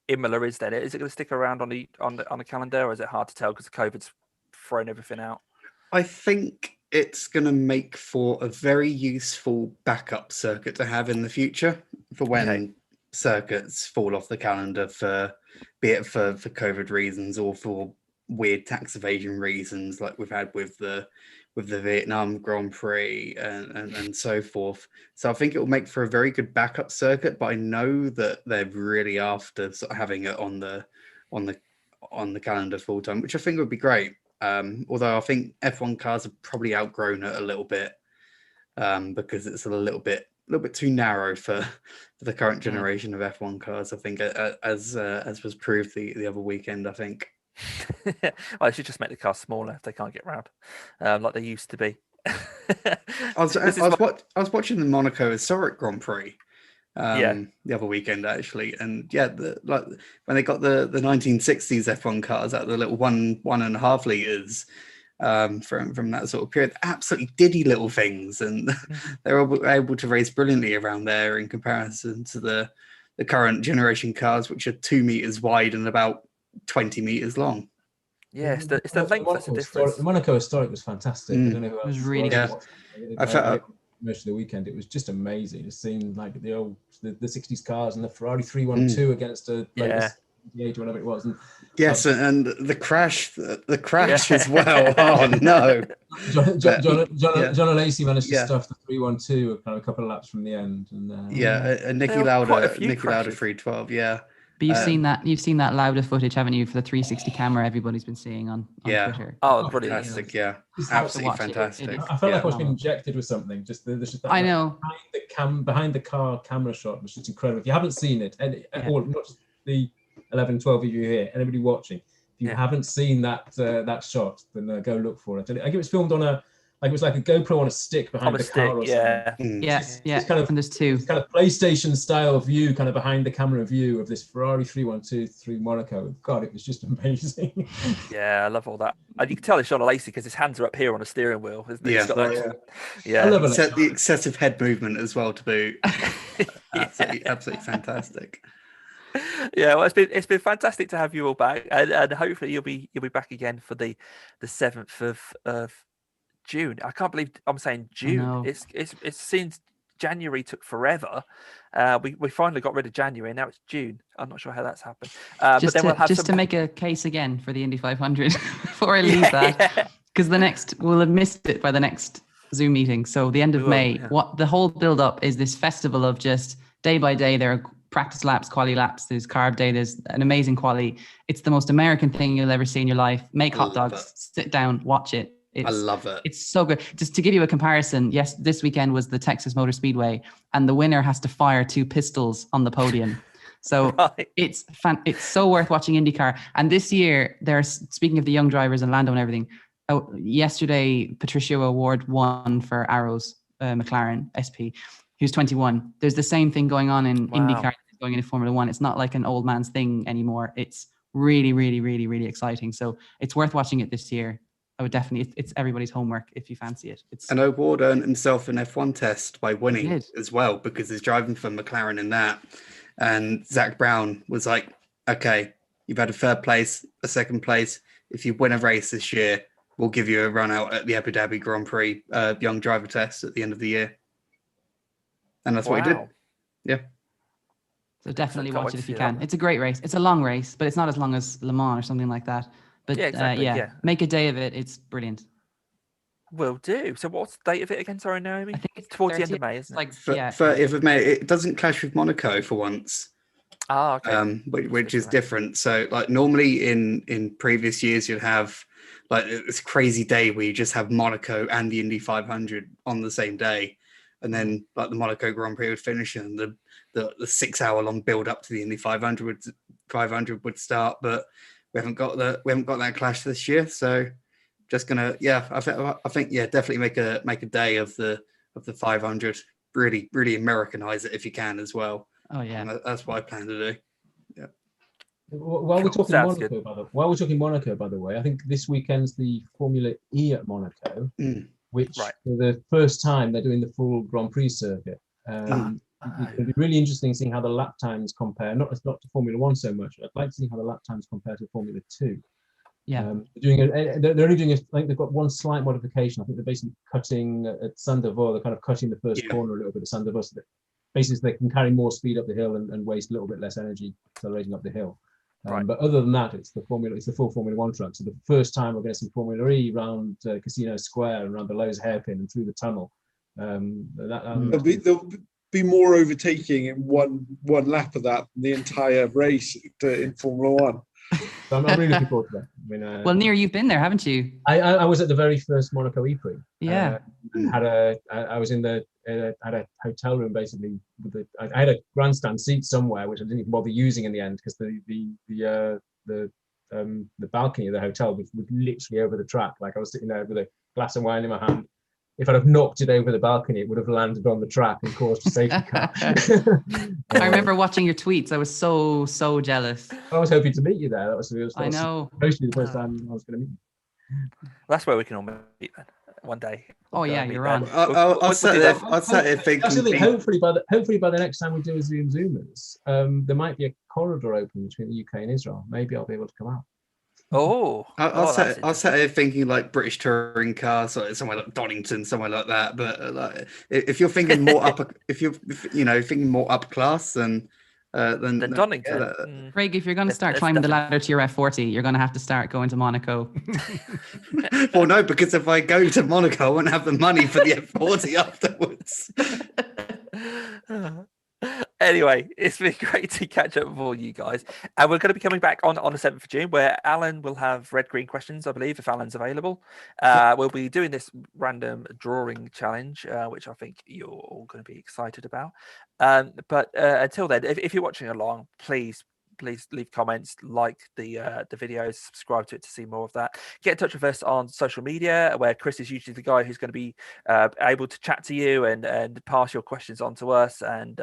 Imola is then? Is it going to stick around on the calendar, or is it hard to tell because COVID's thrown everything out? I think it's going to make for a very useful backup circuit to have in the future for when circuits fall off the calendar, for be it for COVID reasons or for weird tax evasion reasons like we've had with the Vietnam Grand Prix and so forth. So I think it will make for a very good backup circuit, but I know that they're really after sort of having it on the calendar full time, which I think would be great. Although I think F1 cars have probably outgrown it a little bit because it's a little bit too narrow for the current generation of F1 cars. I think as was proved the other weekend, I think. Well, they should just make the cars smaller if they can't get round, like they used to be. I was watching the Monaco Historic Grand Prix the other weekend actually, and like when they got the 1960s F1 cars out of the little 1.5 liters from that sort of period, absolutely diddy little things, and they're able to race brilliantly around there in comparison to the current generation cars, which are 2 meters wide and about 20 meters long. Yeah, it's the length that's the difference. The Monaco Historic was fantastic. I don't know who else. It was really good. I felt most of the weekend. It was just amazing. It seemed like the 60s cars and the Ferrari 312 against a age or whatever it was. And yes, and the crash as well. Oh no! John Lacey managed to stuff the 312 kind of a couple of laps from the end, and Nicky Lauda 312. Yeah. But you've seen that Lauda footage, haven't you, for the 360 camera everybody's been seeing on Twitter? Oh, brilliant! Fantastic, yeah, absolutely fantastic. I felt like I was being injected with something. Just I know behind the car camera shot was just incredible. If you haven't seen it, or not just the 11, 12 of you here, anybody watching, if you haven't seen that shot, then go look for it. I think it was filmed on it was like a GoPro on a stick behind the car or something. It's kind of, and there's two. It's kind of PlayStation style view, kind of behind the camera view of this Ferrari 312 through Monaco. God, it was just amazing. Yeah, I love all that. And you can tell it's John Lacey because his hands are up here on the steering wheel, isn't it? I love it. The excessive head movement as well to boot. absolutely fantastic. Yeah, well, it's been fantastic to have you all back, and hopefully you'll be back again for the 7th of June. I can't believe I'm saying June. It seems January took forever. We finally got rid of January. Now it's June. I'm not sure how that's happened. But then we'll have to make a case again for the Indy 500 before I leave that, because we'll have missed it by the next Zoom meeting. So the end of May, what the whole build up is this festival of just day by day. There are practice laps, quali laps. There's carb day. There's an amazing quali. It's the most American thing you'll ever see in your life. Make hot dogs, sit down, watch it. I love it. It's so good. Just to give you a comparison, yes, this weekend was the Texas Motor Speedway, and the winner has to fire 2 pistols on the podium. So it's so worth watching IndyCar. And this year, speaking of the young drivers and Lando and everything, yesterday Patricio Award won for Arrows McLaren SP, who's 21. There's the same thing going on in IndyCar going into Formula One. It's not like an old man's thing anymore. It's really, really, really, really exciting. So it's worth watching it this year. I would definitely, it's everybody's homework if you fancy it. And O'Ward earned himself an F1 test by winning as well, because he's driving for McLaren in that. And Zach Brown was like, okay, you've had a third place, a second place. If you win a race this year, we'll give you a run out at the Abu Dhabi Grand Prix young driver test at the end of the year. And that's what he did. Yeah. So definitely watch it if you can. It's a great race. It's a long race, but it's not as long as Le Mans or something like that. But make a day of it. It's brilliant. Will do. So what's the date of it again? Sorry, Naomi? I think it's towards the end of May, isn't it? Like 30th of May. It doesn't clash with Monaco for once. Okay. Which is different. So like normally in previous years you'd have like this crazy day where you just have Monaco and the Indy 500 on the same day, and then like the Monaco Grand Prix would finish and the 6-hour long build up to the Indy 500 would start, but we haven't got that clash this year. So just gonna I think definitely make a day of the 500. Really Americanize it if you can as well. Oh yeah, and that's what I plan to do. Yeah. While we're talking Monaco, by the way, I think this weekend's the Formula E at Monaco, which for the first time they're doing the full Grand Prix circuit. It's going to be really interesting seeing how the lap times compare. Not to Formula One so much. I'd like to see how the lap times compare to Formula 2. Yeah, they're only doing. I think they've got one slight modification. I think they're basically cutting at Sandoval. They're kind of cutting the first corner a little bit at Sandoval, so that basically they can carry more speed up the hill and waste a little bit less energy accelerating up the hill. But other than that, it's the full Formula One track. So the first time we're going to see Formula E around Casino Square and around the Lowe's hairpin and through the tunnel. There'll be more overtaking in one lap of that than the entire race in Formula One. So I'm really looking forward to that. I mean, well, Near, you've been there, haven't you? I was at the very first Monaco E-Prix. Yeah. I was in had a hotel room basically. I had a grandstand seat somewhere which I didn't even bother using in the end because the balcony of the hotel was literally over the track. Like I was sitting there with a glass of wine in my hand. If I'd have knocked it over the balcony, it would have landed on the track and caused a safety car. I remember watching your tweets. I was so jealous. I was hoping to meet you there. That was I know. Mostly the first time I was going to meet you. That's where we can all meet then one day. Oh yeah, you're on. I'll sit there thinking. Hopefully by the next time we do a ZoomZoomers, there might be a corridor open between the UK and Israel. Maybe I'll be able to come out. I'll sit here thinking like British touring cars, or somewhere like Donington, somewhere like that. But like, if you're thinking more thinking more up class than Donington. Craig, if you're going to start climbing the ladder to your F40, you're going to have to start going to Monaco. Well, no, because if I go to Monaco, I won't have the money for the F40 afterwards. Anyway, it's been great to catch up with all you guys. And we're going to be coming back on the 7th of June, where Alan will have red-green questions, I believe, if Alan's available. We'll be doing this random drawing challenge, which I think you're all going to be excited about. But until then, if you're watching along, please leave comments, like the videos, subscribe to it to see more of that. Get in touch with us on social media, where Chris is usually the guy who's going to be able to chat to you and pass your questions on to us and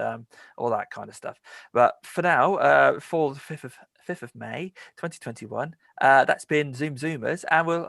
all that kind of stuff. But for now, for the 5th of May 2021, that's been ZoomZoomers, and we'll